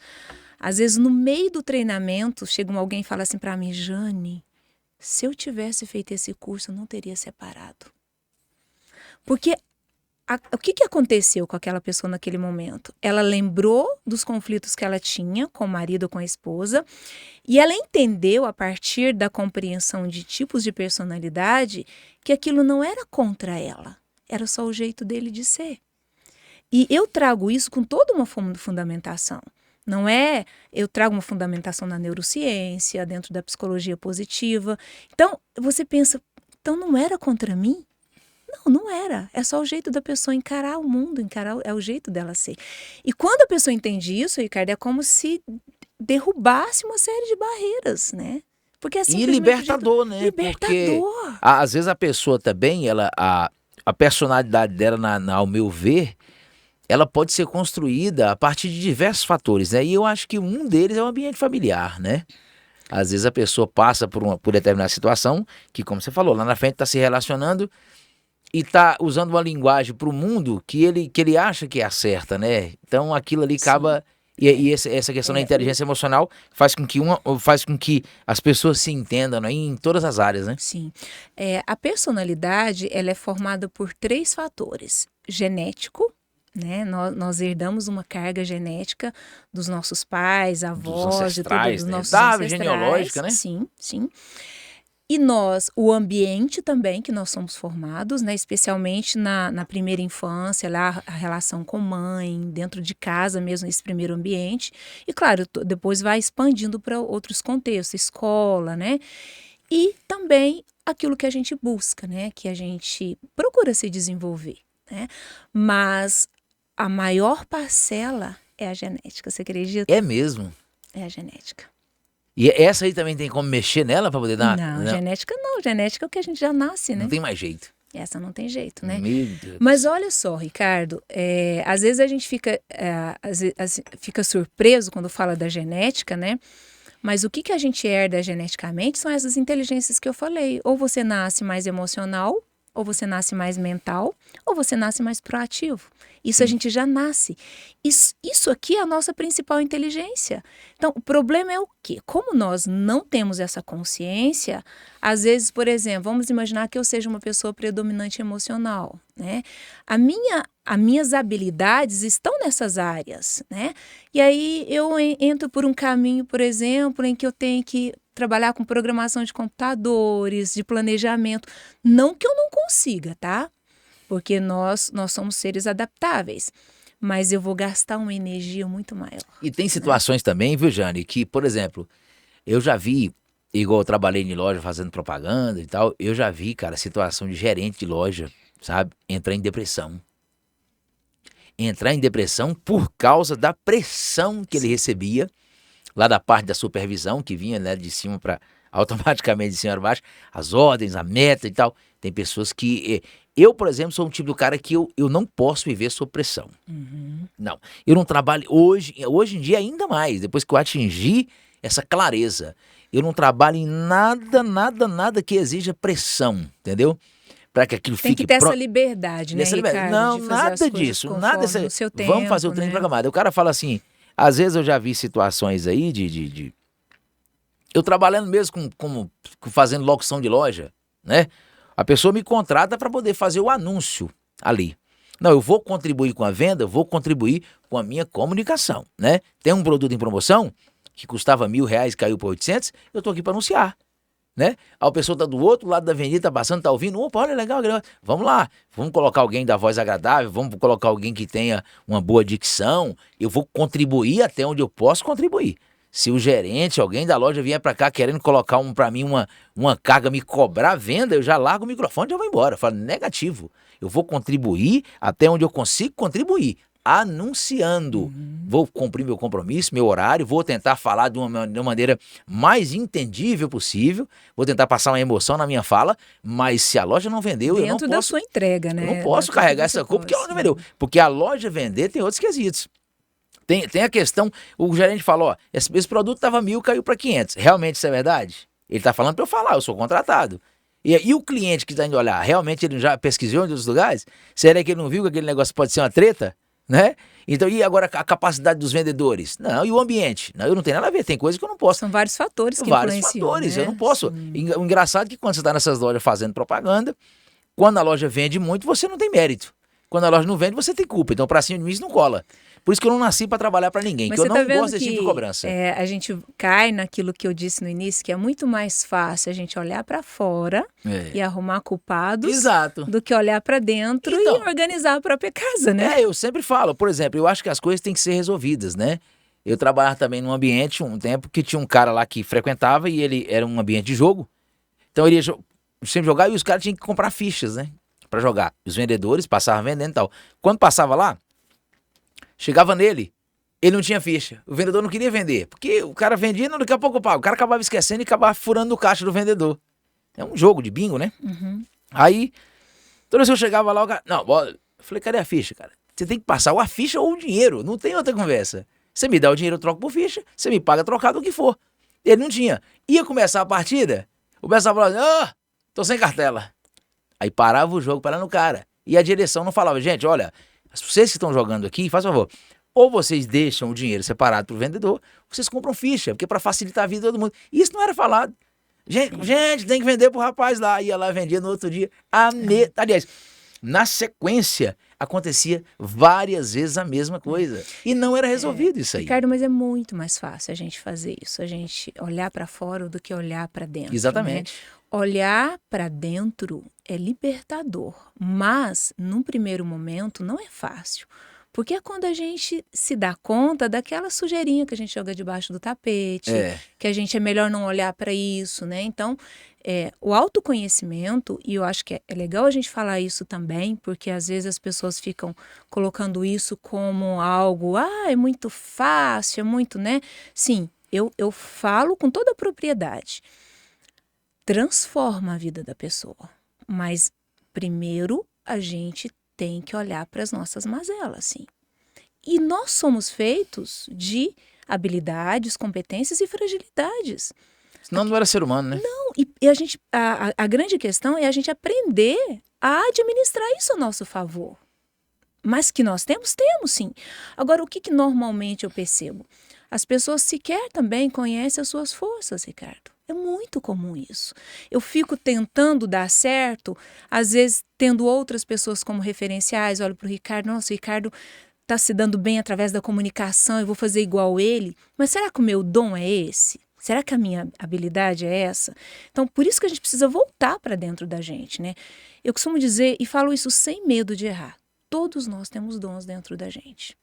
Speaker 2: Às vezes, no meio do treinamento, chega alguém e fala assim para mim, Jane, se eu tivesse feito esse curso, eu não teria separado. Porque o que aconteceu com aquela pessoa naquele momento? Ela lembrou dos conflitos que ela tinha com o marido ou com a esposa, e ela entendeu, a partir da compreensão de tipos de personalidade, que aquilo não era contra ela, era só o jeito dele de ser. E eu trago isso com toda uma fundamentação. Não é, eu trago uma fundamentação na neurociência, dentro da psicologia positiva. Então, você pensa, então não era contra mim? Não era. É só o jeito da pessoa encarar o mundo, é o jeito dela ser. E quando a pessoa entende isso, Ricardo, é como se derrubasse uma série de barreiras, né? Porque é
Speaker 1: E libertador, né?
Speaker 2: Libertador.
Speaker 1: Porque às vezes a pessoa também, a personalidade dela, ao meu ver, ela pode ser construída a partir de diversos fatores, né? E eu acho que um deles é o ambiente familiar, né? Às vezes a pessoa passa por determinada situação que, como você falou, lá na frente está se relacionando e está usando uma linguagem para o mundo que ele acha que é a certa, né? Então aquilo ali acaba... E essa questão da inteligência emocional faz com que as pessoas se entendam, né, em todas as áreas, né?
Speaker 2: Sim. A personalidade, ela é formada por 3 fatores. Genético, né? Nós herdamos uma carga genética dos nossos pais, avós, dos nossos ancestrais.
Speaker 1: Genealógica, né?
Speaker 2: Sim, sim. E o ambiente também que nós somos formados, né? Especialmente na primeira infância, lá a relação com mãe, dentro de casa mesmo, esse primeiro ambiente. E claro, depois vai expandindo para outros contextos, escola, né? E também aquilo que a gente busca, né? Que a gente procura se desenvolver, né? Mas a maior parcela é a genética, você acredita?
Speaker 1: É mesmo?
Speaker 2: É a genética.
Speaker 1: E essa aí também tem como mexer nela para poder dar...
Speaker 2: Não, genética não. Genética é o que a gente já nasce, né?
Speaker 1: Não tem mais jeito.
Speaker 2: Essa não tem jeito, né?
Speaker 1: Meu Deus.
Speaker 2: Mas olha só, Ricardo, às vezes a gente fica surpreso quando fala da genética, né? Mas o que a gente herda geneticamente são essas inteligências que eu falei. Ou você nasce mais emocional, ou você nasce mais mental, ou você nasce mais proativo. Isso a gente já nasce. Isso aqui é a nossa principal inteligência. Então, o problema é o quê? Como nós não temos essa consciência, às vezes, por exemplo, vamos imaginar que eu seja uma pessoa predominante emocional, né? As minhas habilidades estão nessas áreas, né? E aí eu entro por um caminho, por exemplo, em que eu tenho que trabalhar com programação de computadores, de planejamento. Não que eu não consiga, tá? Porque nós somos seres adaptáveis. Mas eu vou gastar uma energia muito maior.
Speaker 1: E tem situações também, viu, Jane, que, por exemplo, eu já vi, igual eu trabalhei em loja fazendo propaganda e tal, eu já vi, cara, situação de gerente de loja, sabe, entrar em depressão. Entrar em depressão por causa da pressão que ele recebia lá da parte da supervisão, que vinha, né, de cima para automaticamente de cima para baixo, as ordens, a meta e tal. Tem pessoas que... Eu, por exemplo, sou um tipo do cara que eu não posso viver sob pressão.
Speaker 2: Uhum.
Speaker 1: Não. Eu não trabalho... Hoje em dia ainda mais, depois que eu atingi essa clareza, eu não trabalho em nada que exija pressão, entendeu? Para que aquilo
Speaker 2: Tem
Speaker 1: fique
Speaker 2: que ter
Speaker 1: pronto.
Speaker 2: essa liberdade, né, Ricardo?
Speaker 1: Não,
Speaker 2: de fazer as
Speaker 1: nada
Speaker 2: coisas
Speaker 1: disso.
Speaker 2: conforme
Speaker 1: Nada dessa...
Speaker 2: no seu tempo,
Speaker 1: Vamos fazer o treino
Speaker 2: né?
Speaker 1: programado. O cara fala assim... Às vezes eu já vi situações aí eu trabalhando mesmo fazendo locução de loja, né? A pessoa me contrata para poder fazer o anúncio ali. Não, eu vou contribuir com a venda, vou contribuir com a minha comunicação, né? Tem um produto em promoção que custava R$1.000, caiu para 800, eu tô aqui para anunciar, né? A pessoa tá do outro lado da avenida, tá passando, tá ouvindo, opa, olha, legal, vamos lá, vamos colocar alguém da voz agradável, vamos colocar alguém que tenha uma boa dicção, eu vou contribuir até onde eu posso contribuir. Se o gerente, alguém da loja vier para cá querendo colocar para mim uma carga, me cobrar a venda, eu já largo o microfone e já vou embora. Eu falo, negativo, eu vou contribuir até onde eu consigo contribuir, anunciando. Vou cumprir meu compromisso, meu horário, vou tentar falar de uma maneira mais entendível possível, vou tentar passar uma emoção na minha fala, mas se a loja não vendeu, eu não posso...
Speaker 2: Dentro da sua entrega, né?
Speaker 1: Eu não posso carregar essa culpa porque ela não vendeu. Porque a loja vender tem outros quesitos. Tem a questão, o gerente falou, ó, esse produto estava 1.000, caiu para 500. Realmente isso é verdade? Ele está falando para eu falar, eu sou contratado. E o cliente que está indo olhar, realmente ele já pesquisou em outros lugares? Será que ele não viu que aquele negócio pode ser uma treta? Né? Então, e agora a capacidade dos vendedores? Não, e o ambiente? Não, eu não tenho nada a ver, tem coisa que eu não posso.
Speaker 2: São vários fatores que
Speaker 1: vários
Speaker 2: influenciam,
Speaker 1: fatores,
Speaker 2: né?
Speaker 1: eu não posso.
Speaker 2: Sim.
Speaker 1: O engraçado é que quando você está nessas lojas fazendo propaganda, quando a loja vende muito, você não tem mérito. Quando a loja não vende, você tem culpa. Então, pra cima de mim, isso não cola. Por isso que eu não nasci pra trabalhar pra ninguém,
Speaker 2: Mas
Speaker 1: que eu
Speaker 2: você tá
Speaker 1: não
Speaker 2: vendo
Speaker 1: gosto desse tipo de cobrança.
Speaker 2: a gente cai naquilo que eu disse no início, que é muito mais fácil a gente olhar para fora e arrumar culpados
Speaker 1: Exato.
Speaker 2: do que olhar para dentro
Speaker 1: Então,
Speaker 2: e organizar a própria casa, né?
Speaker 1: eu sempre falo, por exemplo, eu acho que as coisas têm que ser resolvidas, né? Eu trabalhava também num ambiente, um tempo, que tinha um cara lá que frequentava e ele era um ambiente de jogo. Então ele ia sempre jogar e os caras tinham que comprar fichas, né? Pra jogar. Os vendedores passavam vendendo e tal. Quando passava lá, chegava nele, ele não tinha ficha. O vendedor não queria vender. Porque o cara vendia e daqui a pouco paga. O cara acabava esquecendo e acabava furando no caixa do vendedor. É um jogo de bingo, né?
Speaker 2: Uhum.
Speaker 1: Aí, toda vez que eu chegava lá, o cara... Não, eu falei, cadê a ficha, cara? Você tem que passar ou a ficha ou o dinheiro. Não tem outra conversa. Você me dá o dinheiro, eu troco por ficha. Você me paga trocado o que for. Ele não tinha. Ia começar a partida, o pessoal falava, tô sem cartela. Aí parava o jogo, parando o cara. E a direção não falava, gente, olha, vocês que estão jogando aqui, faz favor, ou vocês deixam o dinheiro separado pro vendedor, ou vocês compram ficha, porque é pra facilitar a vida de todo mundo. E isso não era falado. Gente, tem que vender pro rapaz lá. Ia lá, vendia no outro dia. Aliás, na sequência, acontecia várias vezes a mesma coisa. E não era resolvido isso aí.
Speaker 2: Ricardo, mas é muito mais fácil a gente fazer isso, a gente olhar para fora do que olhar para dentro.
Speaker 1: Exatamente.
Speaker 2: Né? Olhar para dentro é libertador, mas num primeiro momento não é fácil. Porque é quando a gente se dá conta daquela sujeirinha que a gente joga debaixo do tapete, que a gente é melhor não olhar para isso, né? Então, o autoconhecimento, e eu acho que é legal a gente falar isso também, porque às vezes as pessoas ficam colocando isso como algo, é muito fácil, é muito, né? Sim, eu falo com toda a propriedade. Transforma a vida da pessoa, mas primeiro a gente tem que olhar para as nossas mazelas, sim. E nós somos feitos de habilidades, competências e fragilidades.
Speaker 1: Senão não era ser humano, né?
Speaker 2: Não, e a gente, a grande questão é a gente aprender a administrar isso a nosso favor. Mas que nós temos sim. Agora, o que normalmente eu percebo? As pessoas sequer também conhecem as suas forças, Ricardo. É muito comum isso. Eu fico tentando dar certo, às vezes tendo outras pessoas como referenciais, olho para o Ricardo, nossa, o Ricardo está se dando bem através da comunicação, eu vou fazer igual ele. Mas será que o meu dom é esse? Será que a minha habilidade é essa? Então, por isso que a gente precisa voltar para dentro da gente, né? Eu costumo dizer, e falo isso sem medo de errar, todos nós temos dons dentro da gente.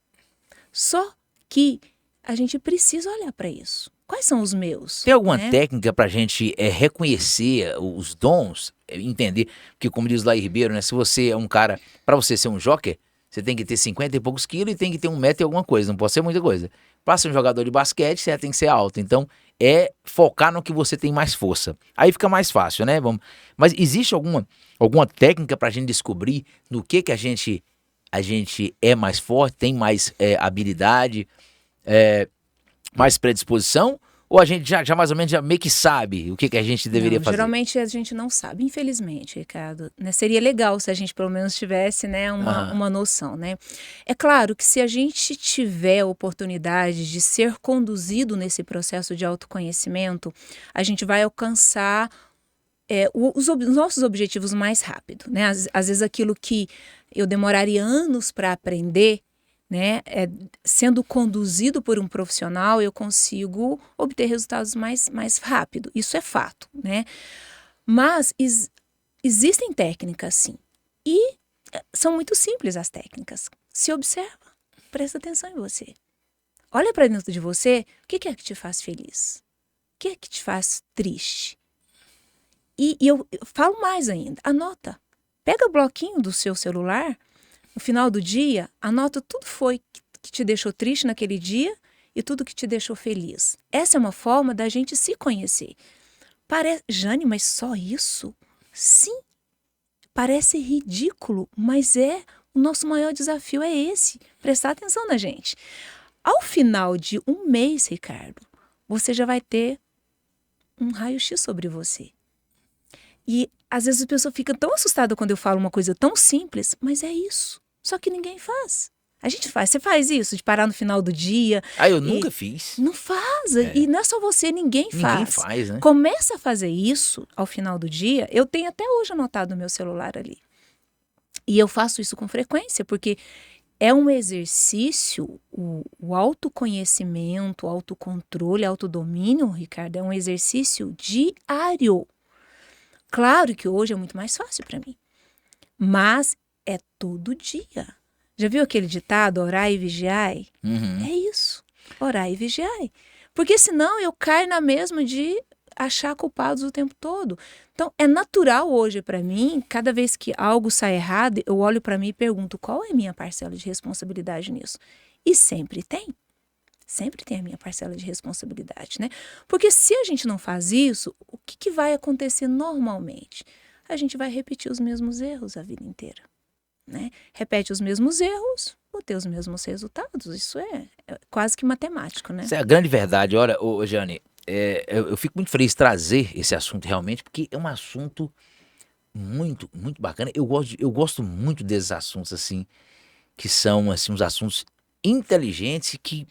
Speaker 2: Só que a gente precisa olhar para isso. Quais são os meus?
Speaker 1: Tem alguma técnica pra gente reconhecer os dons, entender? Porque como diz o Laí Ribeiro, né? Se você é um cara, pra você ser um joker, você tem que ter 50 e poucos quilos e tem que ter 1 metro e alguma coisa, não pode ser muita coisa. Pra ser um jogador de basquete, você tem que ser alto. Então, focar no que você tem mais força. Aí fica mais fácil, né? Mas existe alguma técnica pra gente descobrir no que a gente é mais forte, tem mais habilidade, mais predisposição, ou a gente já mais ou menos já meio que sabe o que a gente deveria fazer?
Speaker 2: Geralmente a gente não sabe, infelizmente, Ricardo. Né? Seria legal se a gente pelo menos tivesse, né, uma noção, né? É claro que se a gente tiver a oportunidade de ser conduzido nesse processo de autoconhecimento, a gente vai alcançar os nossos objetivos mais rápido, né? Às vezes aquilo que eu demoraria anos para aprender, né, sendo conduzido por um profissional, eu consigo obter resultados mais rápido. Isso é fato, né? Mas existem técnicas, sim. E são muito simples as técnicas. Se observa, presta atenção em você. Olha para dentro de você, o que é que te faz feliz? O que é que te faz triste? E eu falo mais ainda, anota. Pega o bloquinho do seu celular, no final do dia, anota tudo que te deixou triste naquele dia e tudo que te deixou feliz. Essa é uma forma da gente se conhecer. Jane, mas só isso? Sim, parece ridículo, mas o nosso maior desafio é esse, prestar atenção na gente. Ao final de um mês, Ricardo, você já vai ter um raio-x sobre você. E às vezes a pessoa fica tão assustada quando eu falo uma coisa tão simples, mas é isso. Só que ninguém faz. A gente faz. Você faz isso, de parar no final do dia.
Speaker 1: Eu nunca fiz.
Speaker 2: Não faz. E não é só você, ninguém faz.
Speaker 1: Ninguém faz, né?
Speaker 2: Começa a fazer isso ao final do dia. Eu tenho até hoje anotado no meu celular ali. E eu faço isso com frequência, porque é um exercício, o autoconhecimento, o autocontrole, o autodomínio, Ricardo, é um exercício diário. Claro que hoje é muito mais fácil para mim, mas é todo dia. Já viu aquele ditado, orai e vigiai? É isso, orai e vigiai. Porque senão eu caio na mesma de achar culpados o tempo todo. Então, é natural hoje para mim, cada vez que algo sai errado, eu olho para mim e pergunto qual é a minha parcela de responsabilidade nisso. E sempre tem a minha parcela de responsabilidade, né? Porque se a gente não faz isso, o que vai acontecer normalmente? A gente vai repetir os mesmos erros a vida inteira, né? Repete os mesmos erros, vou ter os mesmos resultados. Isso é quase que matemático, né?
Speaker 1: Isso é a grande verdade. Olha, Jane, eu fico muito feliz de trazer esse assunto realmente, porque é um assunto muito, muito bacana. Eu gosto muito desses assuntos, assim, que são, assim, uns assuntos inteligentes que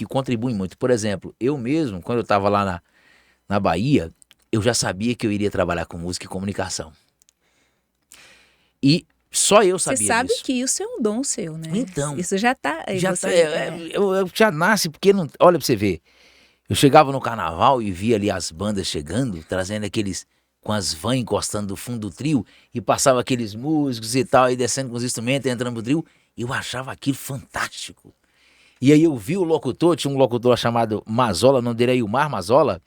Speaker 1: contribuem muito. Por exemplo, eu mesmo, quando eu estava lá na Bahia, eu já sabia que eu iria trabalhar com música e comunicação. E só eu sabia
Speaker 2: disso. Você sabe
Speaker 1: disso.
Speaker 2: que isso é um dom seu, né?
Speaker 1: Então.
Speaker 2: Isso já tá...
Speaker 1: Eu já nasce, porque, não, olha pra você ver, eu chegava no carnaval e via ali as bandas chegando, trazendo aqueles, com as vans encostando do fundo do trio, e passava aqueles músicos e tal, e descendo com os instrumentos, entrando no trio, eu achava aquilo fantástico. E aí eu vi o locutor, tinha um locutor chamado Mazola, não dele é Ilmar Mazola,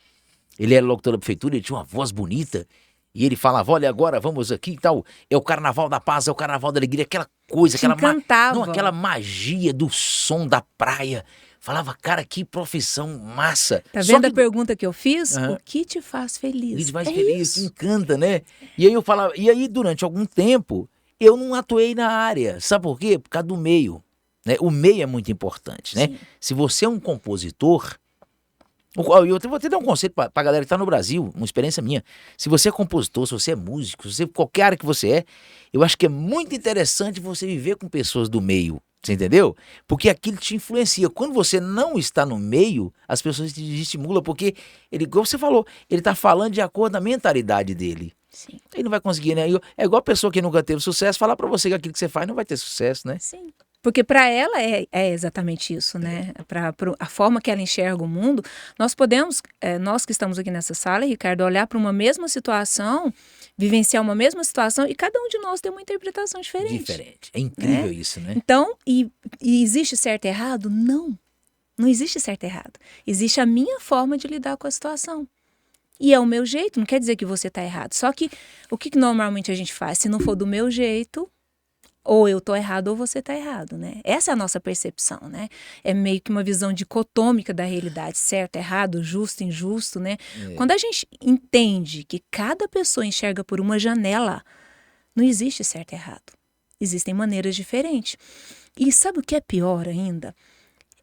Speaker 1: ele era locutor da prefeitura, ele tinha uma voz bonita, e ele falava, olha, agora vamos aqui e tal, é o Carnaval da Paz, é o Carnaval da Alegria, aquela coisa, aquela magia do som da praia. Falava, cara, que profissão massa.
Speaker 2: Tá vendo a pergunta que eu fiz? O que te faz feliz?
Speaker 1: O que te faz feliz, que encanta, né? E aí eu falava, e aí durante algum tempo, eu não atuei na área. Sabe por quê? Por causa do meio. Né? O meio é muito importante, né?
Speaker 2: Sim.
Speaker 1: Se você é um compositor, eu vou até dar um conselho pra galera que tá no Brasil, uma experiência minha. Se você é compositor, se você é músico, se você, qualquer área que você é, eu acho que é muito interessante você viver com pessoas do meio. Você entendeu? Porque aquilo te influencia. Quando você não está no meio, as pessoas te estimulam, porque ele, como você falou, ele tá falando de acordo com a mentalidade dele.
Speaker 2: Sim.
Speaker 1: Ele não vai conseguir, né? É igual a pessoa que nunca teve sucesso falar pra você que aquilo que você faz não vai ter sucesso, né?
Speaker 2: Sim. Porque para ela é exatamente isso, né? Para a forma que ela enxerga o mundo, nós podemos, nós que estamos aqui nessa sala, Ricardo, olhar para uma mesma situação, vivenciar uma mesma situação e cada um de nós tem uma interpretação diferente.
Speaker 1: Diferente. É incrível isso, né?
Speaker 2: Então, e existe certo e errado? Não. Não existe certo e errado. Existe a minha forma de lidar com a situação. E é o meu jeito, não quer dizer que você está errado. Só que o que normalmente a gente faz? Se não for do meu jeito, ou eu tô errado ou você tá errado, né? Essa é a nossa percepção, né? É meio que uma visão dicotômica da realidade, certo, errado, justo, injusto, né? Quando a gente entende que cada pessoa enxerga por uma janela, não existe certo e errado. Existem maneiras diferentes. E sabe o que é pior ainda?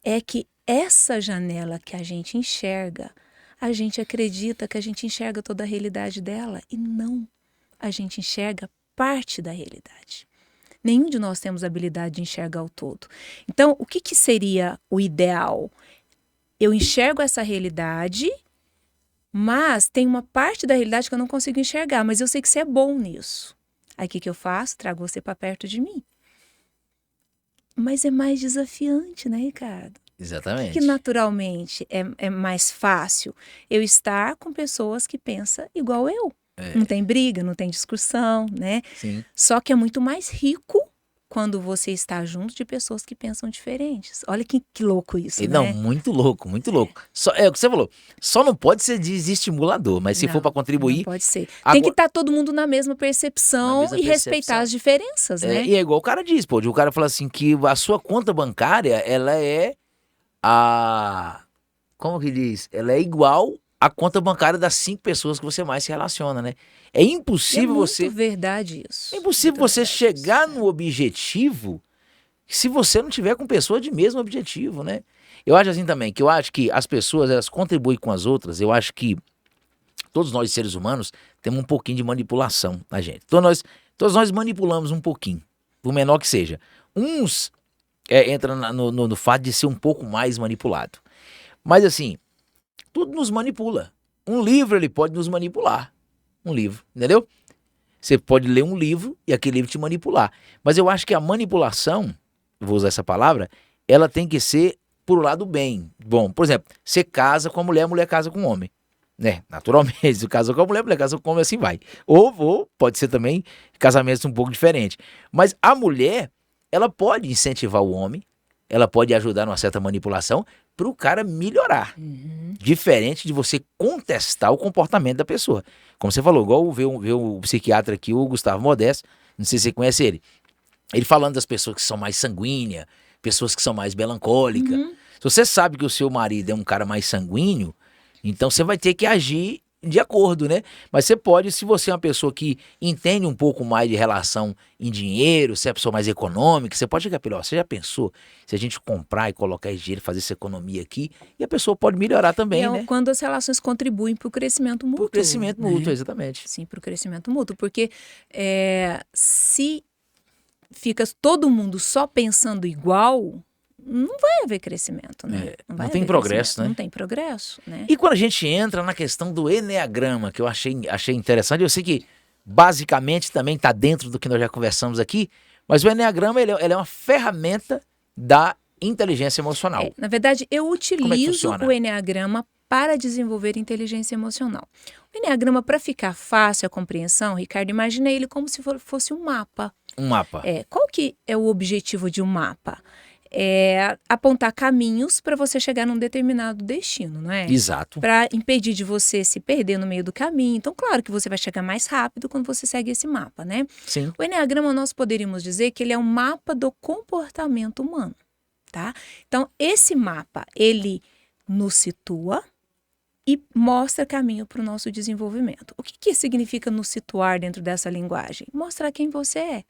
Speaker 2: É que essa janela que a gente enxerga, a gente acredita que a gente enxerga toda a realidade dela e não. A gente enxerga parte da realidade. Nenhum de nós temos a habilidade de enxergar o todo. Então, o que seria o ideal? Eu enxergo essa realidade, mas tem uma parte da realidade que eu não consigo enxergar, mas eu sei que você é bom nisso. Aí o que eu faço? Trago você para perto de mim. Mas é mais desafiante, né, Ricardo?
Speaker 1: Exatamente.
Speaker 2: Que naturalmente é mais fácil eu estar com pessoas que pensam igual eu. Não tem briga, não tem discussão, né?
Speaker 1: Sim.
Speaker 2: Só que é muito mais rico quando você está junto de pessoas que pensam diferentes. Olha que louco isso, né?
Speaker 1: Não, muito louco, muito louco. É o que você falou, só não pode ser desestimulador, mas se for para contribuir...
Speaker 2: Não pode ser. Tem que estar todo mundo na mesma percepção e respeitar as diferenças, né?
Speaker 1: E é igual o cara diz, pô, o cara fala assim que a sua conta bancária, ela é como que diz? Ela é igual a conta bancária das 5 pessoas que você mais se relaciona, né? É impossível
Speaker 2: você... É muito verdade isso.
Speaker 1: É impossível você chegar no objetivo se você não tiver com pessoas de mesmo objetivo, né? Eu acho assim também, que eu acho que as pessoas, elas contribuem com as outras. Eu acho que todos nós, seres humanos, temos um pouquinho de manipulação na gente. Todos nós manipulamos um pouquinho, por menor que seja. Uns entram no fato de ser um pouco mais manipulado. Mas assim, tudo nos manipula. Um livro, ele pode nos manipular. Um livro, entendeu? Você pode ler um livro e aquele livro te manipular. Mas eu acho que a manipulação, vou usar essa palavra, ela tem que ser por lado bem. Bom, por exemplo, você casa com a mulher casa com o homem. Né? Naturalmente, se casa com a mulher casa com o homem, assim vai. Ou pode ser também casamentos um pouco diferentes. Mas a mulher, ela pode incentivar o homem, ela pode ajudar numa certa manipulação para o cara melhorar. Diferente de você contestar o comportamento da pessoa. Como você falou, igual ver o psiquiatra aqui, o Gustavo Modesto, não sei se você conhece ele. Ele falando das pessoas que são mais sanguíneas, pessoas que são mais melancólicas. Se você sabe que o seu marido é um cara mais sanguíneo, então você vai ter que agir de acordo, né? Mas você pode, se você é uma pessoa que entende um pouco mais de relação em dinheiro, se é uma pessoa mais econômica, você pode chegar pelo, você já pensou se a gente comprar e colocar esse dinheiro, fazer essa economia aqui, e a pessoa pode melhorar também, né?
Speaker 2: Quando as relações contribuem para o crescimento mútuo.
Speaker 1: Para o crescimento mútuo, exatamente.
Speaker 2: Sim, para o crescimento mútuo, porque se fica todo mundo só pensando igual, não vai haver crescimento, né?
Speaker 1: Não tem progresso, né?
Speaker 2: Não tem progresso, né?
Speaker 1: E quando a gente entra na questão do eneagrama, que eu achei interessante, eu sei que basicamente também está dentro do que nós já conversamos aqui, mas o eneagrama ele é uma ferramenta da inteligência emocional.
Speaker 2: Na verdade, eu utilizo o eneagrama para desenvolver inteligência emocional. O eneagrama, para ficar fácil a compreensão, Ricardo, imagina ele como se fosse um mapa.
Speaker 1: Um mapa.
Speaker 2: Qual que é o objetivo de um mapa? Apontar caminhos para você chegar num determinado destino, não é?
Speaker 1: Exato.
Speaker 2: Para impedir de você se perder no meio do caminho. Então, claro que você vai chegar mais rápido quando você segue esse mapa, né?
Speaker 1: Sim.
Speaker 2: O eneagrama, nós poderíamos dizer que ele é um mapa do comportamento humano, tá? Então, esse mapa, ele nos situa e mostra caminho para o nosso desenvolvimento. O que significa nos situar dentro dessa linguagem? Mostrar quem você é.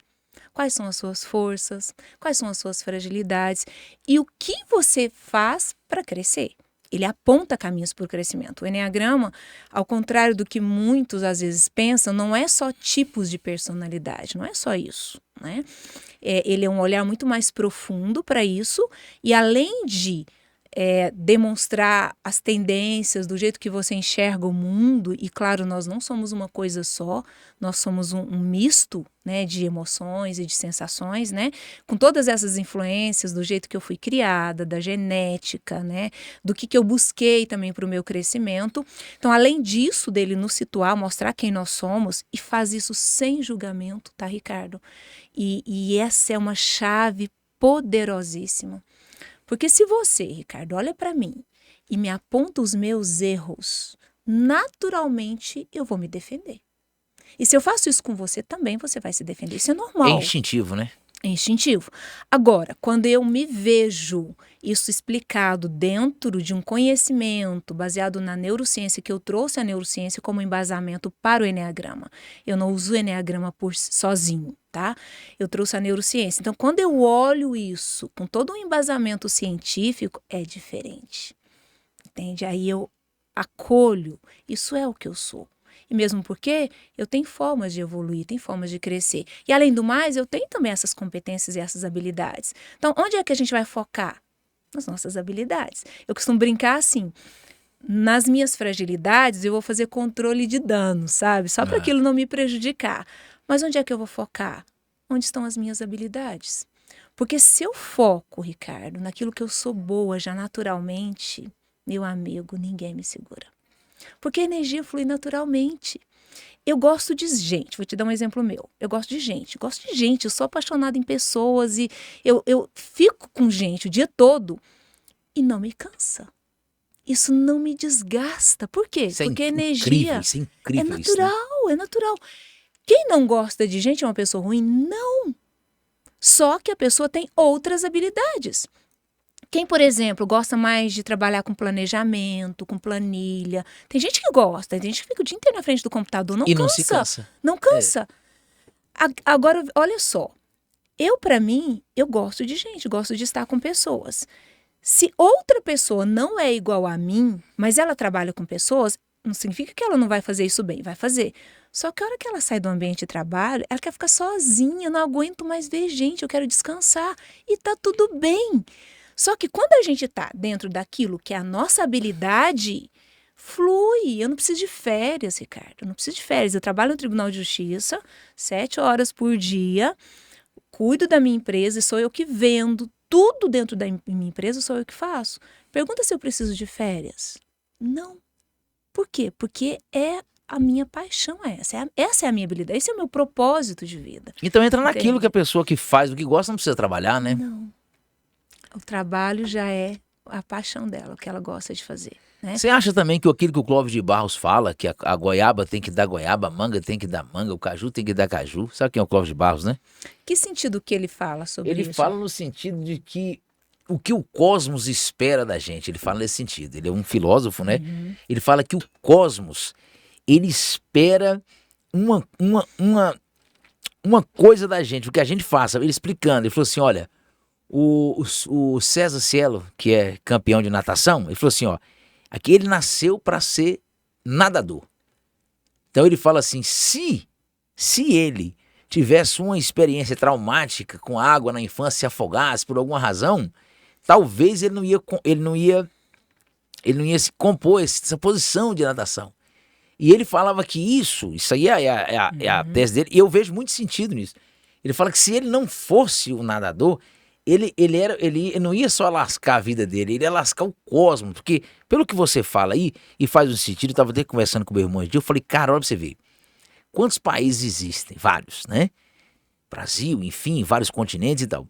Speaker 2: Quais são as suas forças, quais são as suas fragilidades e o que você faz para crescer. Ele aponta caminhos para o crescimento. O eneagrama, ao contrário do que muitos às vezes pensam, não é só tipos de personalidade, não é só isso, né? Ele é um olhar muito mais profundo para isso e além de demonstrar as tendências do jeito que você enxerga o mundo, e claro, nós não somos uma coisa só, nós somos um misto, né, de emoções e de sensações, né, com todas essas influências do jeito que eu fui criada, da genética, né, do que eu busquei também para o meu crescimento. Então, além disso, dele nos situar, mostrar quem nós somos, e faz isso sem julgamento, tá, Ricardo? E essa é uma chave poderosíssima. Porque se você, Ricardo, olha para mim e me aponta os meus erros, naturalmente eu vou me defender. E se eu faço isso com você, também você vai se defender. Isso é normal.
Speaker 1: É instintivo, né?
Speaker 2: É instintivo. Agora, quando eu me vejo isso explicado dentro de um conhecimento baseado na neurociência, que eu trouxe a neurociência como embasamento para o eneagrama. Eu não uso o eneagrama sozinho, tá? Eu trouxe a neurociência. Então, quando eu olho isso com todo um embasamento científico, é diferente. Entende? Aí eu acolho. Isso é o que eu sou. E mesmo porque eu tenho formas de evoluir, tenho formas de crescer. E além do mais, eu tenho também essas competências e essas habilidades. Então, onde é que a gente vai focar? Nas nossas habilidades. Eu costumo brincar assim, nas minhas fragilidades eu vou fazer controle de dano, sabe? Só para aquilo não me prejudicar. Mas onde é que eu vou focar? Onde estão as minhas habilidades? Porque se eu foco, Ricardo, naquilo que eu sou boa já naturalmente, meu amigo, ninguém me segura. Porque a energia flui naturalmente. Eu gosto de gente, vou te dar um exemplo meu. Eu gosto de gente, eu sou apaixonada em pessoas e eu fico com gente o dia todo e não me cansa. Isso não me desgasta. Por quê? Porque a energia
Speaker 1: isso é incrível,
Speaker 2: é natural, é natural. Quem não gosta de gente é uma pessoa ruim? Não. Só que a pessoa tem outras habilidades. Quem, por exemplo, gosta mais de trabalhar com planejamento, com planilha. Tem gente que gosta, tem gente que fica o dia inteiro na frente do computador, não
Speaker 1: e
Speaker 2: cansa.
Speaker 1: Não se cansa.
Speaker 2: Não cansa. Agora, olha só. Para mim, eu gosto de gente, gosto de estar com pessoas. Se outra pessoa não é igual a mim, mas ela trabalha com pessoas, não significa que ela não vai fazer isso bem, vai fazer. Só que a hora que ela sai do ambiente de trabalho, ela quer ficar sozinha, não aguento mais ver gente, eu quero descansar. E tá tudo bem. Só que quando a gente está dentro daquilo que é a nossa habilidade, flui. Eu não preciso de férias, Ricardo. Eu não preciso de férias. Eu trabalho no Tribunal de Justiça, 7 horas por dia, cuido da minha empresa e sou eu que vendo tudo dentro da minha empresa, sou eu que faço. Pergunta se eu preciso de férias. Não. Por quê? Porque a minha paixão essa é a minha habilidade, esse é o meu propósito de vida.
Speaker 1: Então entra naquilo que a pessoa que faz o que gosta não precisa trabalhar, né?
Speaker 2: Não. O trabalho já é a paixão dela, o que ela gosta de fazer. Né?
Speaker 1: Você acha também que aquilo que o Clóvis de Barros fala, que a goiaba tem que dar goiaba, a manga tem que dar manga, o caju tem que dar caju? Sabe quem é o Clóvis de Barros, né?
Speaker 2: Que sentido que ele fala sobre isso?
Speaker 1: Ele fala no sentido de que o que o cosmos espera da gente, ele fala nesse sentido. Ele é um filósofo, né? Ele fala que o cosmos, ele espera uma coisa da gente, o que a gente faça. Ele explicando, ele falou assim, olha, o César Cielo, que é campeão de natação, ele falou assim, ó, aqui ele nasceu para ser nadador. Então ele fala assim, se ele tivesse uma experiência traumática com água na infância, se afogasse por alguma razão, talvez ele não ia se compor essa posição de natação. E ele falava que isso aí é a tese dele, e eu vejo muito sentido nisso. Ele fala que se ele não fosse o nadador, ele não ia só lascar a vida dele, ele ia lascar o cosmos, porque pelo que você fala aí, e faz um sentido, eu estava até conversando com o meu irmão, eu falei, cara, olha pra você ver, quantos países existem? Vários, né? Brasil, enfim, vários continentes e tal.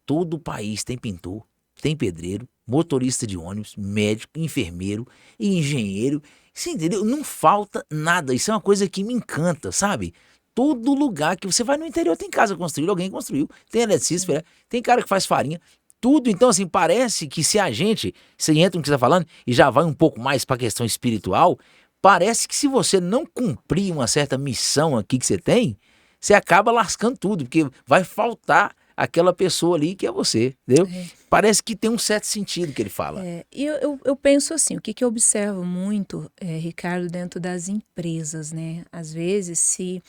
Speaker 1: Todo país tem pintor, tem pedreiro, motorista de ônibus, médico, enfermeiro e engenheiro. Você entendeu? Não falta nada. Isso é uma coisa que me encanta, sabe? Todo lugar que você vai no interior tem casa construída, alguém construiu, tem eletricista, tem cara que faz farinha, tudo. Então, assim, parece que se a gente, você entra no que você está falando e já vai um pouco mais para a questão espiritual, parece que se você não cumprir uma certa missão aqui que você tem, você acaba lascando tudo, porque vai faltar aquela pessoa ali que é você, entendeu? Parece que tem um certo sentido que ele fala.
Speaker 2: E eu penso assim, o que eu observo muito, Ricardo, dentro das empresas, né? Às vezes, se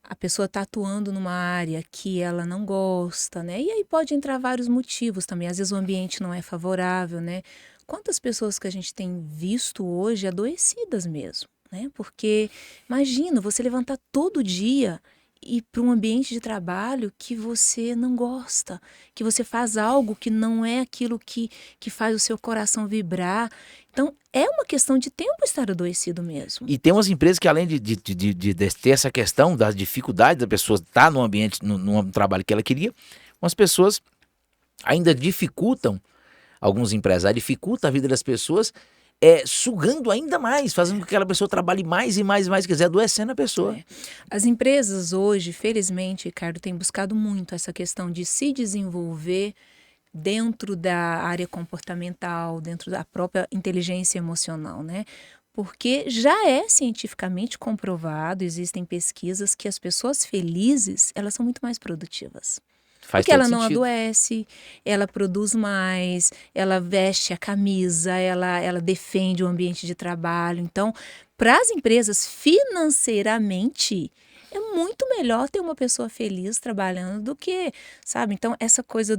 Speaker 2: a pessoa está atuando numa área que ela não gosta, né? E aí pode entrar vários motivos também. Às vezes o ambiente não é favorável, né? Quantas pessoas que a gente tem visto hoje adoecidas mesmo, né? Porque imagina você levantar todo dia e para um ambiente de trabalho que você não gosta, que você faz algo que não é aquilo que faz o seu coração vibrar. Então, é uma questão de tempo estar adoecido mesmo.
Speaker 1: E tem umas empresas que, além de ter essa questão das dificuldades da pessoa estar no ambiente, no trabalho que ela queria, umas pessoas ainda dificultam, alguns empresários dificultam a vida das pessoas, sugando ainda mais, fazendo com que aquela pessoa trabalhe mais e mais e mais, quer dizer, adoecendo a pessoa.
Speaker 2: As empresas hoje, felizmente, Ricardo, têm buscado muito essa questão de se desenvolver dentro da área comportamental, dentro da própria inteligência emocional, né? Porque já é cientificamente comprovado, existem pesquisas que as pessoas felizes, elas são muito mais produtivas. Porque ela não adoece, ela produz mais, ela veste a camisa, ela defende o ambiente de trabalho. Então, para as empresas, financeiramente, é muito melhor ter uma pessoa feliz trabalhando do que, sabe? Então, essa coisa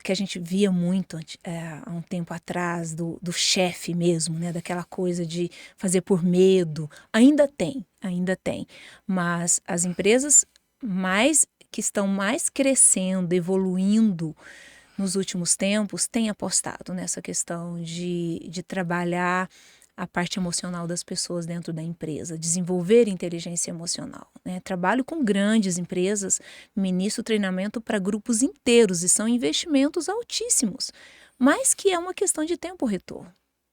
Speaker 2: que a gente via muito há um tempo atrás, do chefe mesmo, né? Daquela coisa de fazer por medo, ainda tem. Mas as empresas que estão mais crescendo, evoluindo nos últimos tempos, têm apostado nessa questão de trabalhar a parte emocional das pessoas dentro da empresa, desenvolver inteligência emocional, né? Trabalho com grandes empresas, ministro treinamento para grupos inteiros e são investimentos altíssimos, mas que é uma questão de tempo-retorno.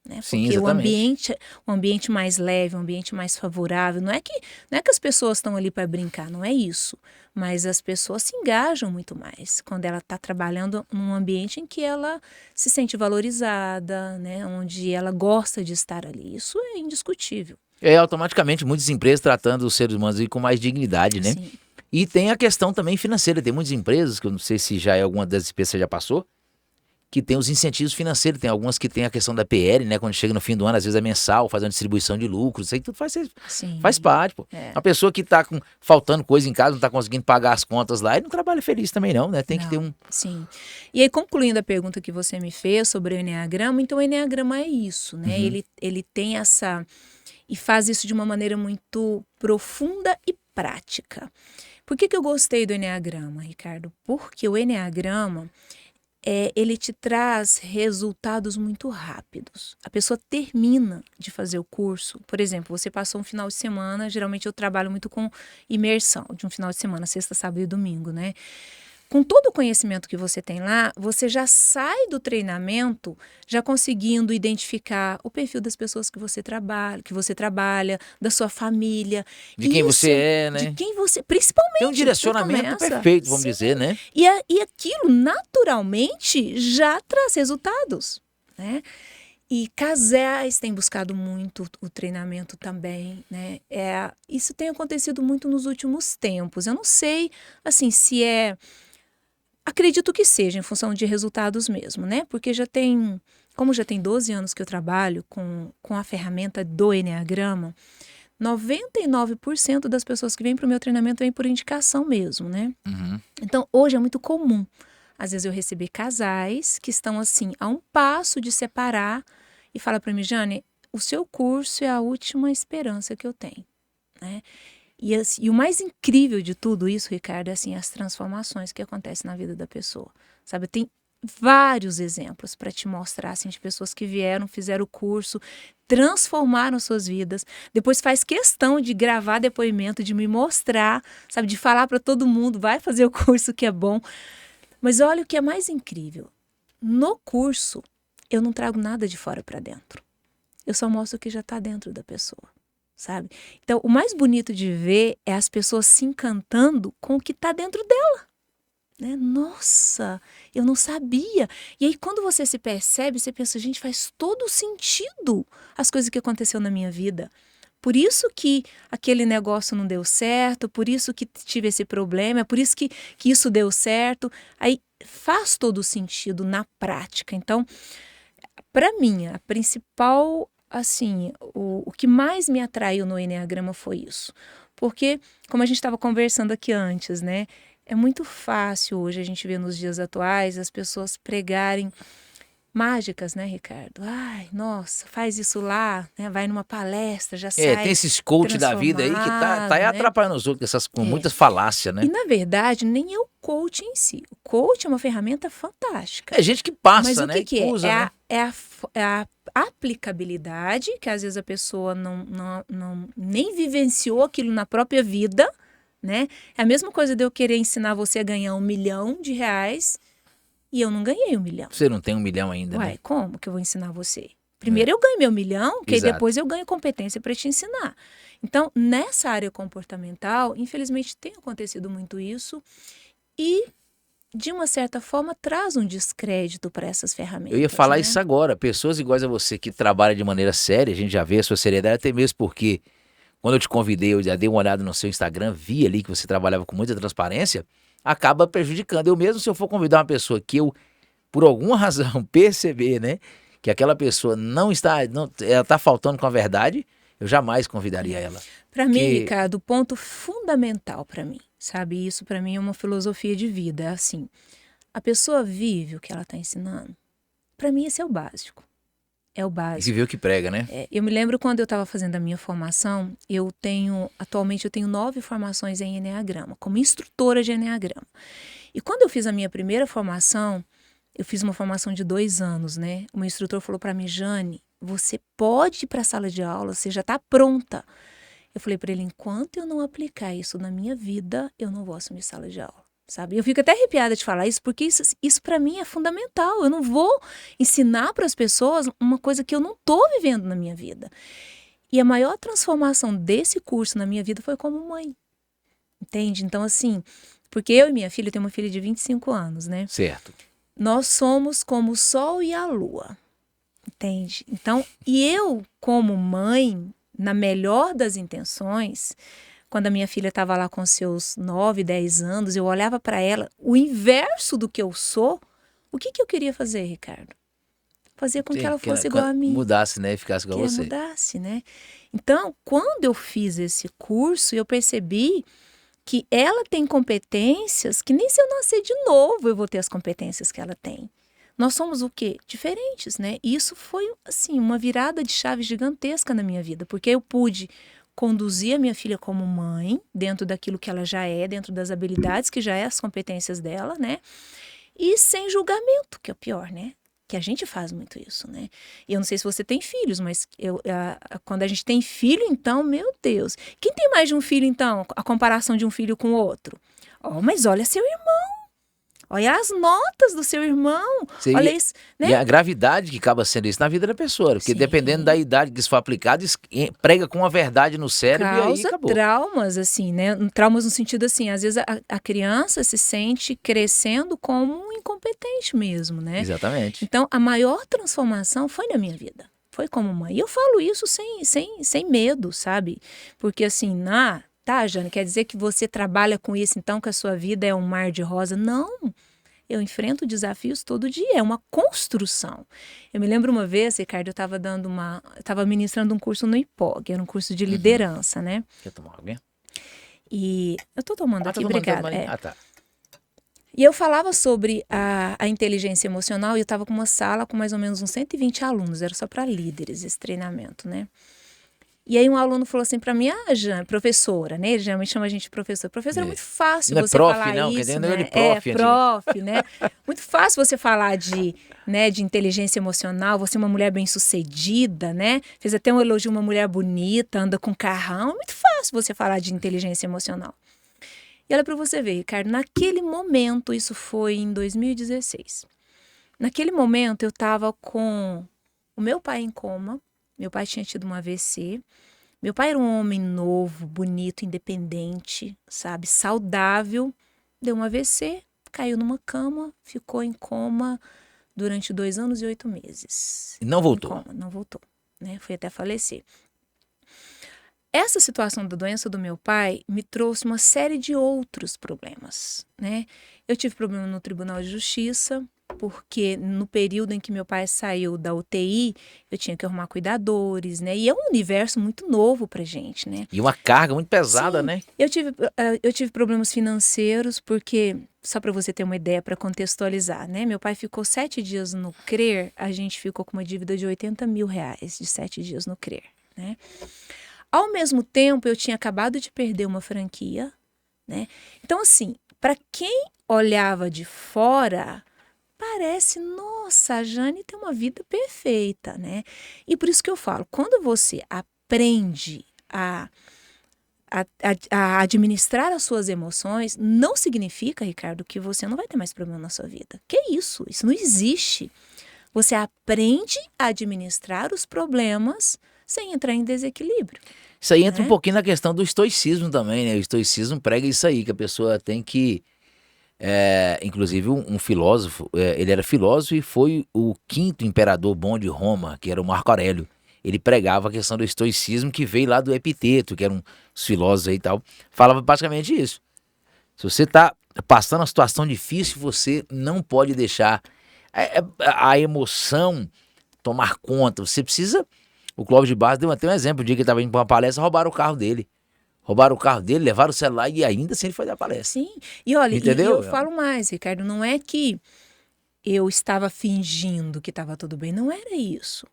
Speaker 2: Né? Porque
Speaker 1: Sim, exatamente.
Speaker 2: o ambiente mais leve, o ambiente mais favorável, não é que as pessoas estão ali para brincar, não é isso, mas as pessoas se engajam muito mais quando ela está trabalhando num ambiente em que ela se sente valorizada, né? Onde ela gosta de estar ali, isso é indiscutível.
Speaker 1: Automaticamente muitas empresas tratando os seres humanos com mais dignidade, né?
Speaker 2: Sim.
Speaker 1: E tem a questão também financeira, tem muitas empresas, que eu não sei se já é alguma das empresas que você já passou, que tem os incentivos financeiros. Tem algumas que tem a questão da PL, né? Quando chega no fim do ano, às vezes é mensal, faz uma distribuição de lucros. Isso aí tudo
Speaker 2: Sim.
Speaker 1: faz parte, pô.
Speaker 2: É.
Speaker 1: Uma pessoa que tá faltando coisa em casa, não tá conseguindo pagar as contas lá, ele não trabalha feliz também não, né? Tem que ter um...
Speaker 2: Sim. E aí, concluindo a pergunta que você me fez sobre o Enneagrama, então o Enneagrama é isso, né? Ele tem essa... E faz isso de uma maneira muito profunda e prática. Por que eu gostei do Enneagrama, Ricardo? Porque o Enneagrama... ele te traz resultados muito rápidos. A pessoa termina de fazer o curso. Por exemplo, você passou um final de semana, geralmente eu trabalho muito com imersão, de um final de semana, sexta, sábado e domingo, né? Com todo o conhecimento que você tem lá, você já sai do treinamento já conseguindo identificar o perfil das pessoas que você trabalha, da sua família.
Speaker 1: De quem você é, né?
Speaker 2: De quem você, principalmente.
Speaker 1: Tem um direcionamento perfeito, vamos dizer, né?
Speaker 2: E aquilo, naturalmente, já traz resultados, né? E casais têm buscado muito o treinamento também, né? Isso tem acontecido muito nos últimos tempos. Eu não sei, assim, se é... Acredito que seja, em função de resultados mesmo, né? Porque como já tem 12 anos que eu trabalho com a ferramenta do Enneagrama, 99% das pessoas que vêm para o meu treinamento vêm por indicação mesmo, né? Então, hoje é muito comum, às vezes eu receber casais que estão assim, a um passo de separar e fala para mim, Jane, o seu curso é a última esperança que eu tenho, né? E o mais incrível de tudo isso, Ricardo, é assim, as transformações que acontecem na vida da pessoa, sabe? Tem vários exemplos para te mostrar, assim, de pessoas que vieram, fizeram o curso, transformaram suas vidas, depois faz questão de gravar depoimento, de me mostrar, sabe? De falar para todo mundo, vai fazer o curso que é bom. Mas olha o que é mais incrível. No curso, eu não trago nada de fora para dentro. Eu só mostro o que já está dentro da pessoa, sabe? Então, o mais bonito de ver é as pessoas se encantando com o que está dentro dela. Né? Nossa, eu não sabia. E aí, quando você se percebe, você pensa, gente, faz todo sentido as coisas que aconteceu na minha vida. Por isso que aquele negócio não deu certo, por isso que tive esse problema, por isso que isso deu certo. Aí faz todo sentido na prática. Então, para mim, a principal, assim, o que mais me atraiu no Enneagrama foi isso. Porque, como a gente estava conversando aqui antes, né? É muito fácil hoje a gente ver nos dias atuais as pessoas pregarem mágicas, né, Ricardo? Ai, nossa, faz isso lá, né? Vai numa palestra, já sai
Speaker 1: tem esses coach da vida aí que tá aí
Speaker 2: né?
Speaker 1: atrapalhando os outros com muitas falácias, né?
Speaker 2: E, na verdade, nem é o coach em si. O coach é uma ferramenta fantástica.
Speaker 1: É gente que passa,
Speaker 2: mas
Speaker 1: né?
Speaker 2: Mas o que é?
Speaker 1: Usa, né?
Speaker 2: É a aplicabilidade, que às vezes a pessoa nem vivenciou aquilo na própria vida, né? É a mesma coisa de eu querer ensinar você a ganhar R$1 milhão e eu não ganhei 1 milhão.
Speaker 1: Você não tem 1 milhão ainda,
Speaker 2: Ué,
Speaker 1: né?
Speaker 2: como que eu vou ensinar você? Primeiro eu ganho meu 1 milhão, que aí
Speaker 1: Exato.
Speaker 2: depois eu ganho competência para te ensinar. Então, nessa área comportamental, infelizmente tem acontecido muito isso e, de uma certa forma, traz um descrédito para essas ferramentas.
Speaker 1: Eu ia falar
Speaker 2: né?
Speaker 1: isso agora. Pessoas iguais a você que trabalham de maneira séria, a gente já vê a sua seriedade, até mesmo porque quando eu te convidei, eu já dei uma olhada no seu Instagram, vi ali que você trabalhava com muita transparência, acaba prejudicando. Eu mesmo, se eu for convidar uma pessoa que eu, por alguma razão, perceber, né, que aquela pessoa ela tá faltando com a verdade, eu jamais convidaria ela.
Speaker 2: Para mim, Ricardo, o ponto fundamental para mim, sabe? Isso para mim é uma filosofia de vida. É assim, a pessoa vive o que ela está ensinando. Para mim, esse é o básico. É o básico.
Speaker 1: E vê o que prega, né?
Speaker 2: Eu me lembro quando eu estava fazendo a minha formação, atualmente eu tenho 9 formações em Enneagrama, como instrutora de Enneagrama. E quando eu fiz a minha primeira formação, eu fiz uma formação de 2 anos, né? O meu instrutor falou para mim, Jane, você pode ir para a sala de aula, você já está pronta. Eu falei para ele, enquanto eu não aplicar isso na minha vida, eu não vou assumir sala de aula. Sabe? Eu fico até arrepiada de falar isso, porque isso para mim é fundamental. Eu não vou ensinar para as pessoas uma coisa que eu não estou vivendo na minha vida. E a maior transformação desse curso na minha vida foi como mãe. Entende? Então, assim, porque eu e minha filha, eu tenho uma filha de 25 anos, né?
Speaker 1: Certo.
Speaker 2: Nós somos como o sol e a lua. Entende? Então, e eu, como mãe, na melhor das intenções... Quando a minha filha estava lá com seus 9, 10 anos, eu olhava para ela, o inverso do que eu sou, O que eu queria fazer, Ricardo? Fazer com
Speaker 1: Sim,
Speaker 2: que ela fosse igual a mim.
Speaker 1: Mudasse, né? E ficasse igual a
Speaker 2: Que
Speaker 1: você.
Speaker 2: mudasse, né? Então, quando eu fiz esse curso, eu percebi que ela tem competências que nem se eu nascer de novo eu vou ter as competências que ela tem. Nós somos o quê? Diferentes, né? E isso foi, assim, uma virada de chave gigantesca na minha vida, porque eu pude conduzir a minha filha como mãe, dentro daquilo que ela já é, dentro das habilidades que já é as competências dela, né? E sem julgamento, que é o pior, né? Que a gente faz muito isso, né? E eu não sei se você tem filhos, mas quando a gente tem filho, então, meu Deus. Quem tem mais de um filho, então? A comparação de um filho com o outro. Oh, mas olha seu irmão. Olha as notas do seu irmão. Olha isso, né?
Speaker 1: E a gravidade que acaba sendo isso na vida da pessoa. Porque
Speaker 2: Sim.
Speaker 1: dependendo da idade que isso for aplicado, prega com a verdade no cérebro e aí
Speaker 2: Causa
Speaker 1: acabou.
Speaker 2: traumas, assim, né? Traumas no sentido assim, às vezes a criança se sente crescendo como um incompetente mesmo, né?
Speaker 1: Exatamente.
Speaker 2: Então, a maior transformação foi na minha vida. Foi como mãe. E eu falo isso sem medo, sabe? Porque assim, tá, Jane, quer dizer que você trabalha com isso, então que a sua vida é um mar de rosa? Não. Eu enfrento desafios todo dia, é uma construção. Eu me lembro uma vez, Ricardo, eu estava ministrando um curso no IPOG, era um curso de liderança, né?
Speaker 1: Quer tomar alguém?
Speaker 2: E eu tô tomando aqui, obrigada.
Speaker 1: Tá.
Speaker 2: E eu falava sobre a inteligência emocional e eu estava com uma sala com mais ou menos uns 120 alunos, era só para líderes esse treinamento, né? E aí um aluno falou assim para mim, Jane, professora, né? Ele geralmente chama a gente de professora. Professora, é muito fácil
Speaker 1: não
Speaker 2: você
Speaker 1: é prof,
Speaker 2: falar
Speaker 1: não,
Speaker 2: isso,
Speaker 1: quer dizer,
Speaker 2: né?
Speaker 1: não é de prof,
Speaker 2: prof, né? Muito fácil você falar de inteligência emocional, você é uma mulher bem-sucedida, né? Fez até um elogio, uma mulher bonita, anda com carrão. É muito fácil você falar de inteligência emocional. E olha para você ver, Ricardo, naquele momento, isso foi em 2016. Naquele momento eu estava com o meu pai em coma, meu pai tinha tido um AVC, meu pai era um homem novo, bonito, independente, sabe, saudável, deu um AVC, caiu numa cama, ficou em coma durante 2 anos e 8 meses.
Speaker 1: E não voltou?
Speaker 2: Em coma, não voltou, né, foi até falecer. Essa situação da doença do meu pai me trouxe uma série de outros problemas, né? Eu tive problema no Tribunal de Justiça, porque no período em que meu pai saiu da UTI, eu tinha que arrumar cuidadores, né? E é um universo muito novo pra gente, né?
Speaker 1: E uma carga muito pesada,
Speaker 2: Sim,
Speaker 1: né?
Speaker 2: Eu tive problemas financeiros, porque, só para você ter uma ideia, para contextualizar, né? Meu pai ficou 7 dias no CRER, a gente ficou com uma dívida de R$80 mil de 7 dias no CRER, né? Ao mesmo tempo, eu tinha acabado de perder uma franquia, né? Então, assim, para quem olhava de fora, parece, nossa, a Jane tem uma vida perfeita, né? E por isso que eu falo, quando você aprende a administrar as suas emoções, não significa, Ricardo, que você não vai ter mais problema na sua vida. Que isso? Isso não existe. Você aprende a administrar os problemas sem entrar em desequilíbrio.
Speaker 1: Isso aí entra um pouquinho na questão do estoicismo também, né? O estoicismo prega isso aí, que a pessoa tem que... inclusive um filósofo, ele era filósofo e foi o 5º imperador bom de Roma, que era o Marco Aurélio. Ele pregava a questão do estoicismo que veio lá do Epiteto, que era um filósofo aí e tal. Falava basicamente isso. Se você tá passando uma situação difícil, você não pode deixar a emoção tomar conta. Você precisa... O Clóvis de Barros deu até um exemplo. O dia que ele estava indo para uma palestra, roubaram o carro dele. Roubaram o carro dele, levaram o celular e ainda assim ele foi dar palestra.
Speaker 2: Sim, e olha,
Speaker 1: entendeu?
Speaker 2: E eu falo mais, Ricardo, não é que eu estava fingindo que estava tudo bem, não era isso.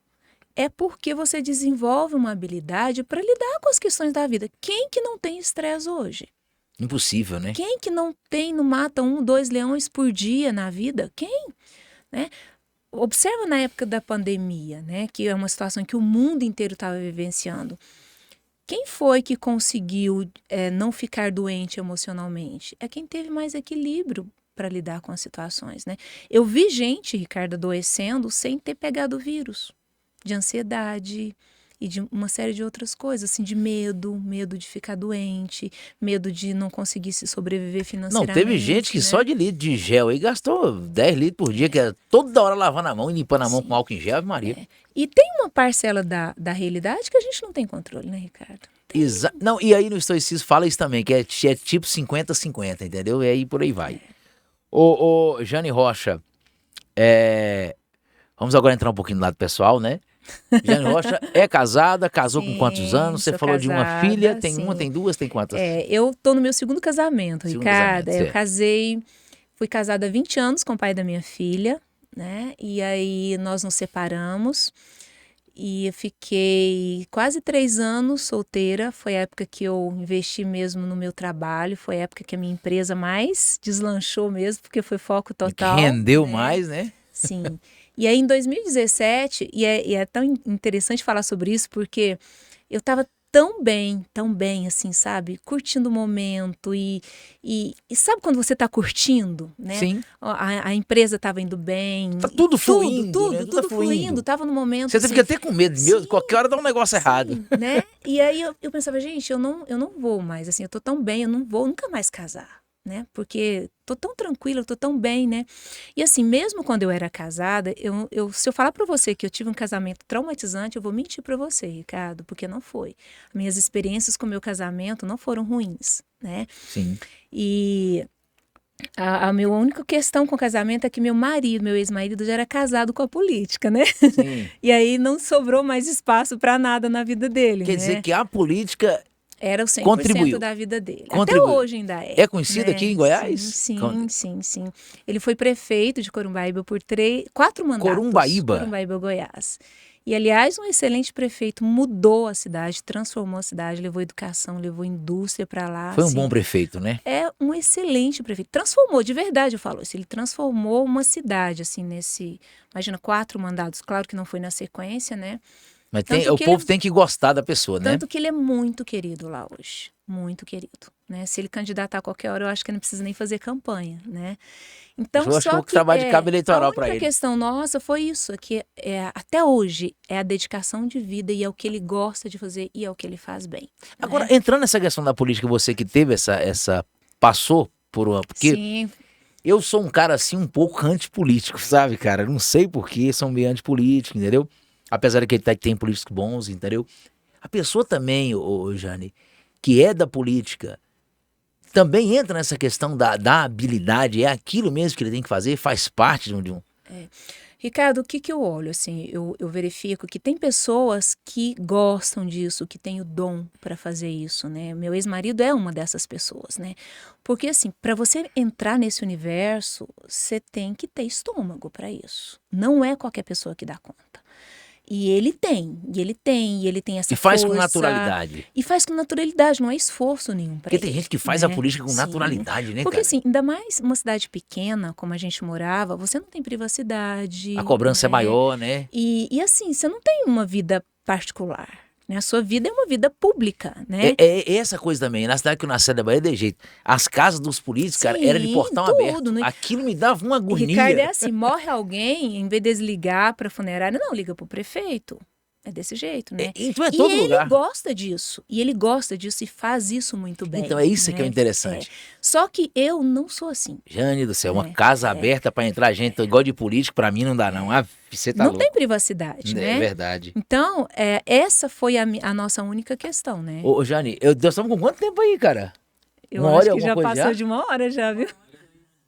Speaker 2: É porque você desenvolve uma habilidade para lidar com as questões da vida. Quem que não tem estresse hoje?
Speaker 1: Impossível, né?
Speaker 2: Quem que não mata 1, 2 leões por dia na vida? Quem? Né? Observa na época da pandemia, né, que é uma situação que o mundo inteiro estava vivenciando. Quem foi que conseguiu não ficar doente emocionalmente? É quem teve mais equilíbrio para lidar com as situações, né? Eu vi gente, Ricardo, adoecendo sem ter pegado o vírus, de ansiedade e de uma série de outras coisas, assim, de medo de ficar doente, medo de não conseguir se sobreviver financeiramente.
Speaker 1: Não, teve gente que
Speaker 2: né?
Speaker 1: só de litro de gel aí gastou 10 litros por dia, que era toda hora lavando a mão e limpando a mão com álcool em gel, Maria.
Speaker 2: E tem uma parcela da realidade que a gente não tem controle, né, Ricardo?
Speaker 1: Não, e aí no estoicismo fala isso também, que é tipo 50-50, entendeu? E aí por aí vai. Ô, Jane Rocha, Vamos agora entrar um pouquinho no lado pessoal, né? Jane Rocha é casada, casou com quantos anos? Você
Speaker 2: sou
Speaker 1: falou de uma filha,
Speaker 2: casada,
Speaker 1: tem uma,
Speaker 2: sim.
Speaker 1: tem duas, tem quantas?
Speaker 2: Eu tô no meu segundo casamento,
Speaker 1: Segundo
Speaker 2: Ricardo.
Speaker 1: casamento,
Speaker 2: Eu
Speaker 1: certo.
Speaker 2: fui casada há 20 anos com o pai da minha filha, né? E aí nós nos separamos e eu fiquei quase 3 anos solteira. Foi a época que eu investi mesmo no meu trabalho, foi a época que a minha empresa mais deslanchou mesmo, porque foi foco
Speaker 1: Que
Speaker 2: total,
Speaker 1: rendeu
Speaker 2: né?
Speaker 1: mais, né?
Speaker 2: Sim. E aí em 2017, e é tão interessante falar sobre isso, porque eu estava tão bem, assim, sabe? Curtindo o momento e sabe quando você está curtindo, né?
Speaker 1: Sim.
Speaker 2: A empresa estava indo bem.
Speaker 1: Tá tudo fluindo, né?
Speaker 2: Tudo
Speaker 1: tá
Speaker 2: fluindo. Tava no momento,
Speaker 1: Você
Speaker 2: assim,
Speaker 1: fica até com medo, meu,
Speaker 2: sim,
Speaker 1: qualquer hora dá um negócio errado.
Speaker 2: sim, né? E aí eu pensava, gente, eu não vou mais, assim, eu tô tão bem, eu não vou nunca mais casar, né? Porque tô tão tranquila, eu tô tão bem, né? E assim, mesmo quando eu era casada, se eu falar pra você que eu tive um casamento traumatizante, eu vou mentir pra você, Ricardo, porque não foi. Minhas experiências com o meu casamento não foram ruins, né?
Speaker 1: Sim.
Speaker 2: E a minha única questão com o casamento é que meu ex-marido, já era casado com a política, né?
Speaker 1: Sim.
Speaker 2: E aí não sobrou mais espaço pra nada na vida dele,
Speaker 1: Quer
Speaker 2: né?
Speaker 1: dizer que a política
Speaker 2: Era o 100%
Speaker 1: contribuiu.
Speaker 2: da vida dele. Até
Speaker 1: Contribuiu.
Speaker 2: hoje ainda é.
Speaker 1: É conhecido
Speaker 2: né?
Speaker 1: aqui em Goiás?
Speaker 2: Sim. Ele foi prefeito de Corumbaíba por 4 mandatos.
Speaker 1: Corumbaíba?
Speaker 2: Corumbaíba, Goiás. E, aliás, um excelente prefeito, mudou a cidade, transformou a cidade, levou educação, levou indústria para lá.
Speaker 1: Foi um
Speaker 2: assim.
Speaker 1: bom prefeito, né?
Speaker 2: É um excelente prefeito. Transformou, de verdade, eu falo isso. Ele transformou uma cidade, assim, imagina, 4 mandatos. Claro que não foi na sequência, né?
Speaker 1: Mas
Speaker 2: Tanto
Speaker 1: o
Speaker 2: que
Speaker 1: povo tem que gostar da pessoa, né?
Speaker 2: Tanto que ele é muito querido lá hoje, muito querido, né? Se ele candidatar a qualquer hora, eu acho que não precisa nem fazer campanha, né? Então,
Speaker 1: Eu acho que eu
Speaker 2: só
Speaker 1: vou
Speaker 2: que
Speaker 1: trabalho de cabo eleitoral para
Speaker 2: a única
Speaker 1: ele.
Speaker 2: questão nossa foi isso, que até hoje é a dedicação de vida e é o que ele gosta de fazer e é o que ele faz bem.
Speaker 1: Agora,
Speaker 2: né?
Speaker 1: entrando nessa questão da política, você que teve passou por uma... Porque
Speaker 2: Sim,
Speaker 1: eu sou um cara, assim, um pouco antipolítico, sabe, cara? Não sei porquê, sou meio antipolítico, entendeu? Apesar de que tem políticos bons, entendeu? A pessoa também, ô Jane, que é da política, também entra nessa questão da habilidade, é aquilo mesmo que ele tem que fazer, faz parte de um...
Speaker 2: Ricardo, o que eu olho, assim, eu verifico que tem pessoas que gostam disso, que têm o dom para fazer isso, né? Meu ex-marido é uma dessas pessoas, né? Porque, assim, para você entrar nesse universo, você tem que ter estômago para isso. Não é qualquer pessoa que dá conta. E ele tem essa
Speaker 1: E faz com
Speaker 2: força.
Speaker 1: naturalidade.
Speaker 2: E faz com naturalidade, não é esforço nenhum para
Speaker 1: Porque
Speaker 2: ele.
Speaker 1: tem gente que faz
Speaker 2: né?
Speaker 1: a política com
Speaker 2: Sim.
Speaker 1: naturalidade, né,
Speaker 2: Porque
Speaker 1: cara?
Speaker 2: assim, ainda mais uma cidade pequena, como a gente morava, você não tem privacidade.
Speaker 1: A cobrança é
Speaker 2: né?
Speaker 1: maior, né?
Speaker 2: E assim, você não tem uma vida particular. Né? A sua vida é uma vida pública, né?
Speaker 1: É essa coisa também. Na cidade que eu nasci da Bahia, de jeito. As casas dos políticos, cara, era de
Speaker 2: Sim,
Speaker 1: portão
Speaker 2: tudo,
Speaker 1: aberto.
Speaker 2: né?
Speaker 1: Aquilo me dava uma agonia.
Speaker 2: Ricardo, é assim, morre alguém, em vez de desligar para funerária, não, liga pro prefeito. É desse jeito, né?
Speaker 1: Então é
Speaker 2: E
Speaker 1: todo
Speaker 2: ele
Speaker 1: lugar.
Speaker 2: gosta disso. E ele gosta disso e faz isso muito bem.
Speaker 1: Então é isso
Speaker 2: né?
Speaker 1: que é o interessante.
Speaker 2: Só que eu não sou assim.
Speaker 1: Jane do céu, uma casa aberta pra entrar gente igual de político, pra mim não dá não. Ah, você tá
Speaker 2: não
Speaker 1: louco.
Speaker 2: tem privacidade, né?
Speaker 1: É verdade.
Speaker 2: Então, essa foi a nossa única questão, né?
Speaker 1: Ô, Jane, nós estamos com quanto tempo aí, cara?
Speaker 2: Eu
Speaker 1: 1 hora e
Speaker 2: acho que
Speaker 1: alguma
Speaker 2: já
Speaker 1: coisa
Speaker 2: passou
Speaker 1: já?
Speaker 2: de 1 hora já, viu?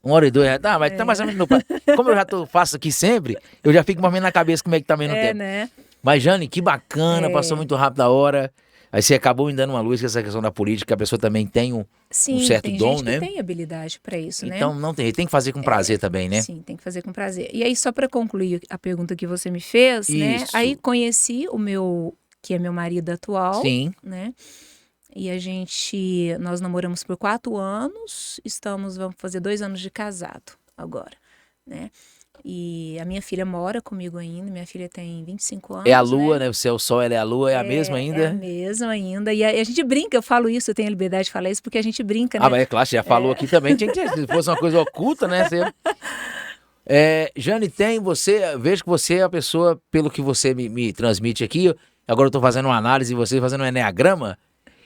Speaker 1: 1 hora e 2, tá, mas tá mais ou menos no... Como eu já faço aqui sempre, eu já fico mais ou menos na cabeça como é que tá meio no tempo.
Speaker 2: né?
Speaker 1: Mas, Jane, que bacana, passou muito rápido a hora. Aí você acabou me dando uma luz com essa questão da política, que a pessoa também tem um certo
Speaker 2: tem
Speaker 1: dom,
Speaker 2: gente
Speaker 1: né?
Speaker 2: que tem habilidade para isso, né?
Speaker 1: Então não tem que fazer com prazer também, né?
Speaker 2: Sim, tem que fazer com prazer. E aí, só para concluir a pergunta que você me fez, né?
Speaker 1: Isso.
Speaker 2: Aí conheci que é meu marido atual,
Speaker 1: Sim.
Speaker 2: né? E nós namoramos por 4 anos, vamos fazer 2 anos de casado agora, né? E a minha filha mora comigo ainda, minha filha tem 25 anos.
Speaker 1: É a lua, né? Você é o sol, ela é a lua, é a mesma ainda?
Speaker 2: É a mesma ainda. E a gente brinca, eu falo isso, eu tenho a liberdade de falar isso, porque a gente brinca, né?
Speaker 1: Ah, mas é claro, você já falou aqui também, tinha que ter, se fosse uma coisa oculta, né? Jane, vejo que você é a pessoa, pelo que você me transmite aqui, agora eu tô fazendo uma análise e você fazendo um enneagrama,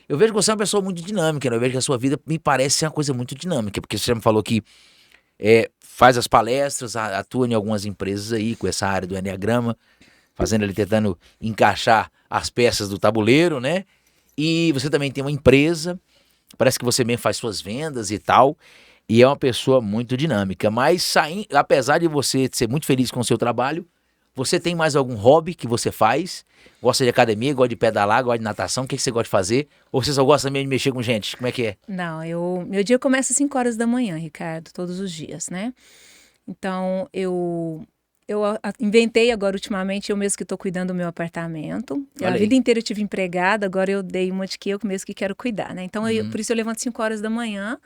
Speaker 1: eu vejo que você é uma pessoa muito dinâmica, né? Eu vejo que a sua vida me parece ser uma coisa muito dinâmica, porque você já me falou que faz as palestras, atua em algumas empresas aí com essa área do enneagrama, fazendo ali, tentando encaixar as peças do tabuleiro, né? E você também tem uma empresa, parece que você mesmo faz suas vendas e tal. E é uma pessoa muito dinâmica. Mas apesar de você ser muito feliz com o seu trabalho, você tem mais algum hobby que você faz? Gosta de academia, gosta de pedalar, gosta de natação? O que você gosta de fazer? Ou você só gosta mesmo de mexer com gente? Como é que é?
Speaker 2: Não, meu dia começa às 5 horas da manhã, Ricardo, todos os dias, né? Então, inventei agora ultimamente, eu mesmo que estou cuidando do meu apartamento.
Speaker 1: Olha
Speaker 2: A
Speaker 1: aí.
Speaker 2: vida inteira eu tive empregada, agora eu dei uma de que eu mesmo que quero cuidar, né? Então, por isso eu levanto 5 horas da manhã,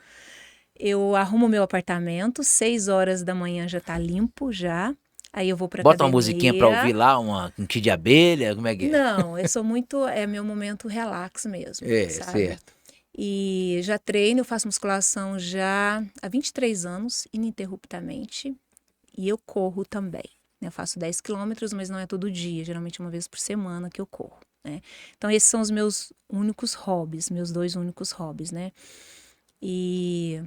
Speaker 2: eu arrumo o meu apartamento, 6 horas da manhã já tá limpo já. Aí eu vou pra
Speaker 1: Bota uma
Speaker 2: academia.
Speaker 1: musiquinha pra ouvir lá, um kit de abelha, como é que é?
Speaker 2: Não, eu sou muito, é meu momento relax mesmo,
Speaker 1: É,
Speaker 2: sabe?
Speaker 1: certo.
Speaker 2: E já treino, eu faço musculação já há 23 anos, ininterruptamente. E eu corro também, né? Eu faço 10 quilômetros, mas não é todo dia, geralmente uma vez por semana que eu corro, né? Então esses são os meus únicos hobbies, meus 2 únicos hobbies, né? E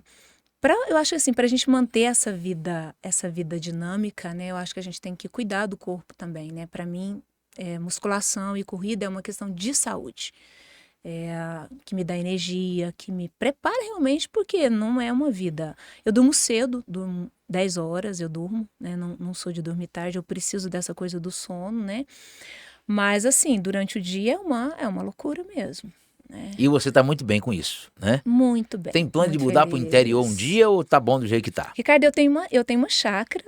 Speaker 2: eu acho assim, pra gente manter essa vida dinâmica, né? Eu acho que a gente tem que cuidar do corpo também, né? Pra mim, musculação e corrida é uma questão de saúde. Que me dá energia, que me prepara realmente, porque não é uma vida. Eu durmo cedo, durmo 10 horas, eu durmo, né? Não sou de dormir tarde, eu preciso dessa coisa do sono, né? Mas assim, durante o dia é uma loucura mesmo, né?
Speaker 1: E você tá muito bem com isso, né?
Speaker 2: Muito bem,
Speaker 1: Tem plano de
Speaker 2: muito
Speaker 1: mudar pro interior um
Speaker 2: feliz.
Speaker 1: dia ou tá bom do jeito que tá?
Speaker 2: Ricardo, eu tenho uma chácara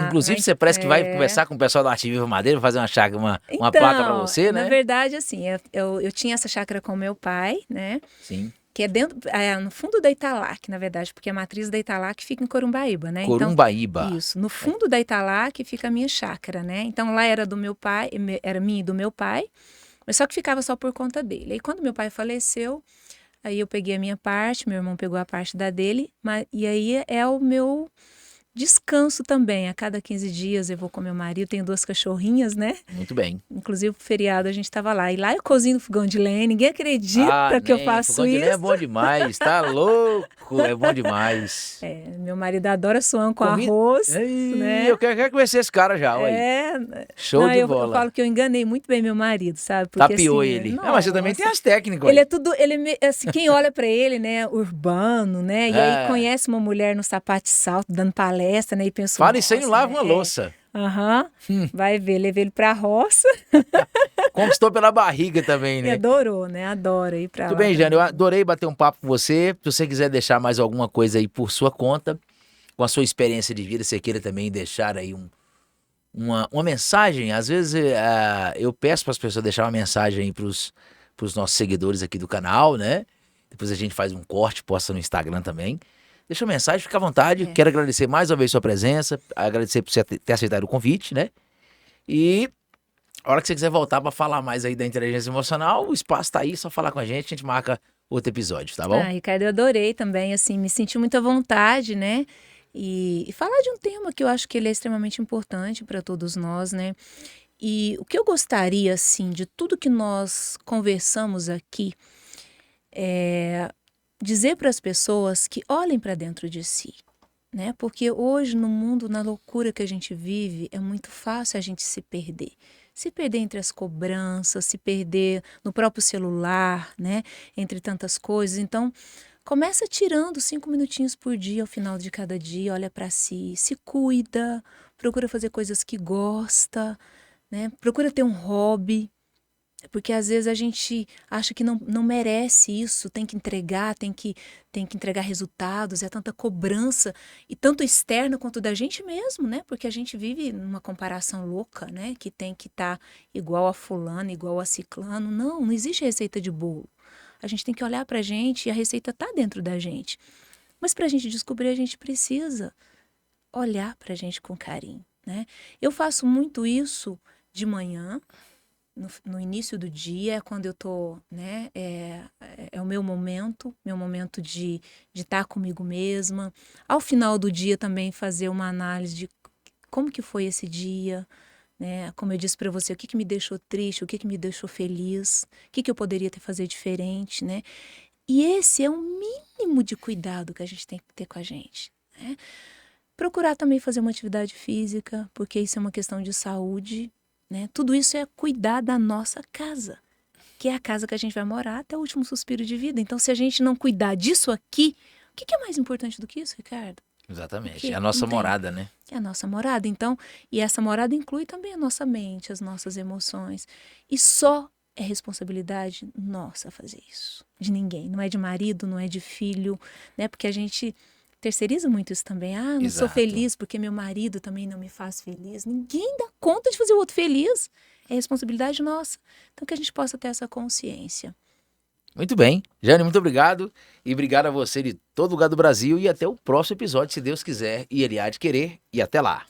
Speaker 1: Inclusive, você parece que vai conversar com o pessoal da Arte Viva Madeira, fazer uma placa pra
Speaker 2: Então,
Speaker 1: você,
Speaker 2: na
Speaker 1: né?
Speaker 2: verdade, assim, eu tinha essa chácara com meu pai, né?
Speaker 1: Sim.
Speaker 2: Que é no fundo da Italac, na verdade, porque a matriz da Italac fica em Corumbaíba, né? Então,
Speaker 1: Corumbaíba.
Speaker 2: isso, no fundo da Italac fica a minha chácara, né? Então, lá era do meu pai, era minha e do meu pai, mas só que ficava só por conta dele. Aí, quando meu pai faleceu, aí eu peguei a minha parte, meu irmão pegou a parte da dele, e aí é o meu descanso também. A cada 15 dias eu vou com meu marido, tenho 2 cachorrinhas, né?
Speaker 1: Muito bem.
Speaker 2: Inclusive, pro feriado a gente tava lá. E lá eu cozinho no fogão de lenha. Ninguém acredita que eu
Speaker 1: Nem,
Speaker 2: faço
Speaker 1: fogão de lenha é
Speaker 2: isso.
Speaker 1: bom demais, tá louco, é bom demais.
Speaker 2: Meu marido adora suã com
Speaker 1: Comida...
Speaker 2: arroz,
Speaker 1: Ei,
Speaker 2: né?
Speaker 1: eu quero conhecer esse cara já, aí. Show
Speaker 2: Não,
Speaker 1: de
Speaker 2: eu
Speaker 1: bola.
Speaker 2: falo que eu enganei muito bem meu marido, sabe? Porque
Speaker 1: Tapeou
Speaker 2: assim,
Speaker 1: ele. Mas você também tem as técnicas,
Speaker 2: ele
Speaker 1: aí.
Speaker 2: é tudo, assim, quem olha pra ele, né, urbano, né? E aí
Speaker 1: É.
Speaker 2: conhece uma mulher no sapato de salto dando palestra, né? E pensa,
Speaker 1: Fala isso aí, não
Speaker 2: nossa,
Speaker 1: lava
Speaker 2: né?
Speaker 1: uma louça.
Speaker 2: Aham, vai ver, levei ele pra roça
Speaker 1: Conquistou pela barriga também,
Speaker 2: e
Speaker 1: né?
Speaker 2: adorou, né? Adora ir pra
Speaker 1: Muito
Speaker 2: lá
Speaker 1: bem, Jane, eu
Speaker 2: também.
Speaker 1: adorei bater um papo com você. Se você quiser deixar mais alguma coisa aí por sua conta, com a sua experiência de vida, você queira também deixar aí uma mensagem. Às vezes eu peço para as pessoas deixar uma mensagem aí pros nossos seguidores aqui do canal, né? Depois a gente faz um corte, posta no Instagram também. Deixa uma mensagem, fica à vontade. Quero agradecer mais uma vez sua presença, agradecer por você ter aceitado o convite, né? E a hora que você quiser voltar para falar mais aí da inteligência emocional, o espaço tá aí, só falar com a gente marca outro episódio, tá bom?
Speaker 2: Ricardo, eu adorei também, assim, me senti muito à vontade, né? E falar de um tema que eu acho que ele é extremamente importante para todos nós, né? E o que eu gostaria, assim, de tudo que nós conversamos aqui, é dizer para as pessoas que olhem para dentro de si, né? Porque hoje, no mundo, na loucura que a gente vive, é muito fácil a gente se perder. Se perder entre as cobranças, se perder no próprio celular, né? Entre tantas coisas. Então, começa tirando 5 minutinhos por dia, ao final de cada dia, olha para si, se cuida, procura fazer coisas que gosta, né? Procura ter um hobby, porque às vezes a gente acha que não merece isso, tem que entregar, tem que entregar resultados, é tanta cobrança, e tanto externa quanto da gente mesmo, né? Porque a gente vive numa comparação louca, né? Que tem que estar igual a fulano, igual a ciclano. Não existe receita de bolo. A gente tem que olhar pra gente e a receita tá dentro da gente. Mas pra gente descobrir, a gente precisa olhar pra gente com carinho, né? Eu faço muito isso de manhã, no início do dia, quando eu tô, né, é o meu momento de estar comigo mesma. Ao final do dia também fazer uma análise de como que foi esse dia, né? Como eu disse para você, o que que me deixou triste, o que que me deixou feliz, o que que eu poderia fazer diferente, né? E esse é o mínimo de cuidado que a gente tem que ter com a gente, né? Procurar também fazer uma atividade física, porque isso é uma questão de saúde, né? Tudo isso é cuidar da nossa casa, que é a casa que a gente vai morar até o último suspiro de vida. Então, se a gente não cuidar disso aqui, que é mais importante do que isso, Ricardo?
Speaker 1: Exatamente.
Speaker 2: Que
Speaker 1: É a nossa
Speaker 2: não tem.
Speaker 1: morada, né?
Speaker 2: É a nossa morada. Então, e essa morada inclui também a nossa mente, as nossas emoções. E só é responsabilidade nossa fazer isso. De ninguém. Não é de marido, não é de filho, né? Porque a gente terceiriza muito isso também. Ah, não sou
Speaker 1: Exato.
Speaker 2: feliz porque meu marido também não me faz feliz. Ninguém dá conta de fazer o outro feliz. É responsabilidade nossa. Então, que a gente possa ter essa consciência.
Speaker 1: Muito bem. Jane, muito obrigado. E obrigado a você de todo lugar do Brasil. E até o próximo episódio, se Deus quiser e Ele há de querer. E até lá.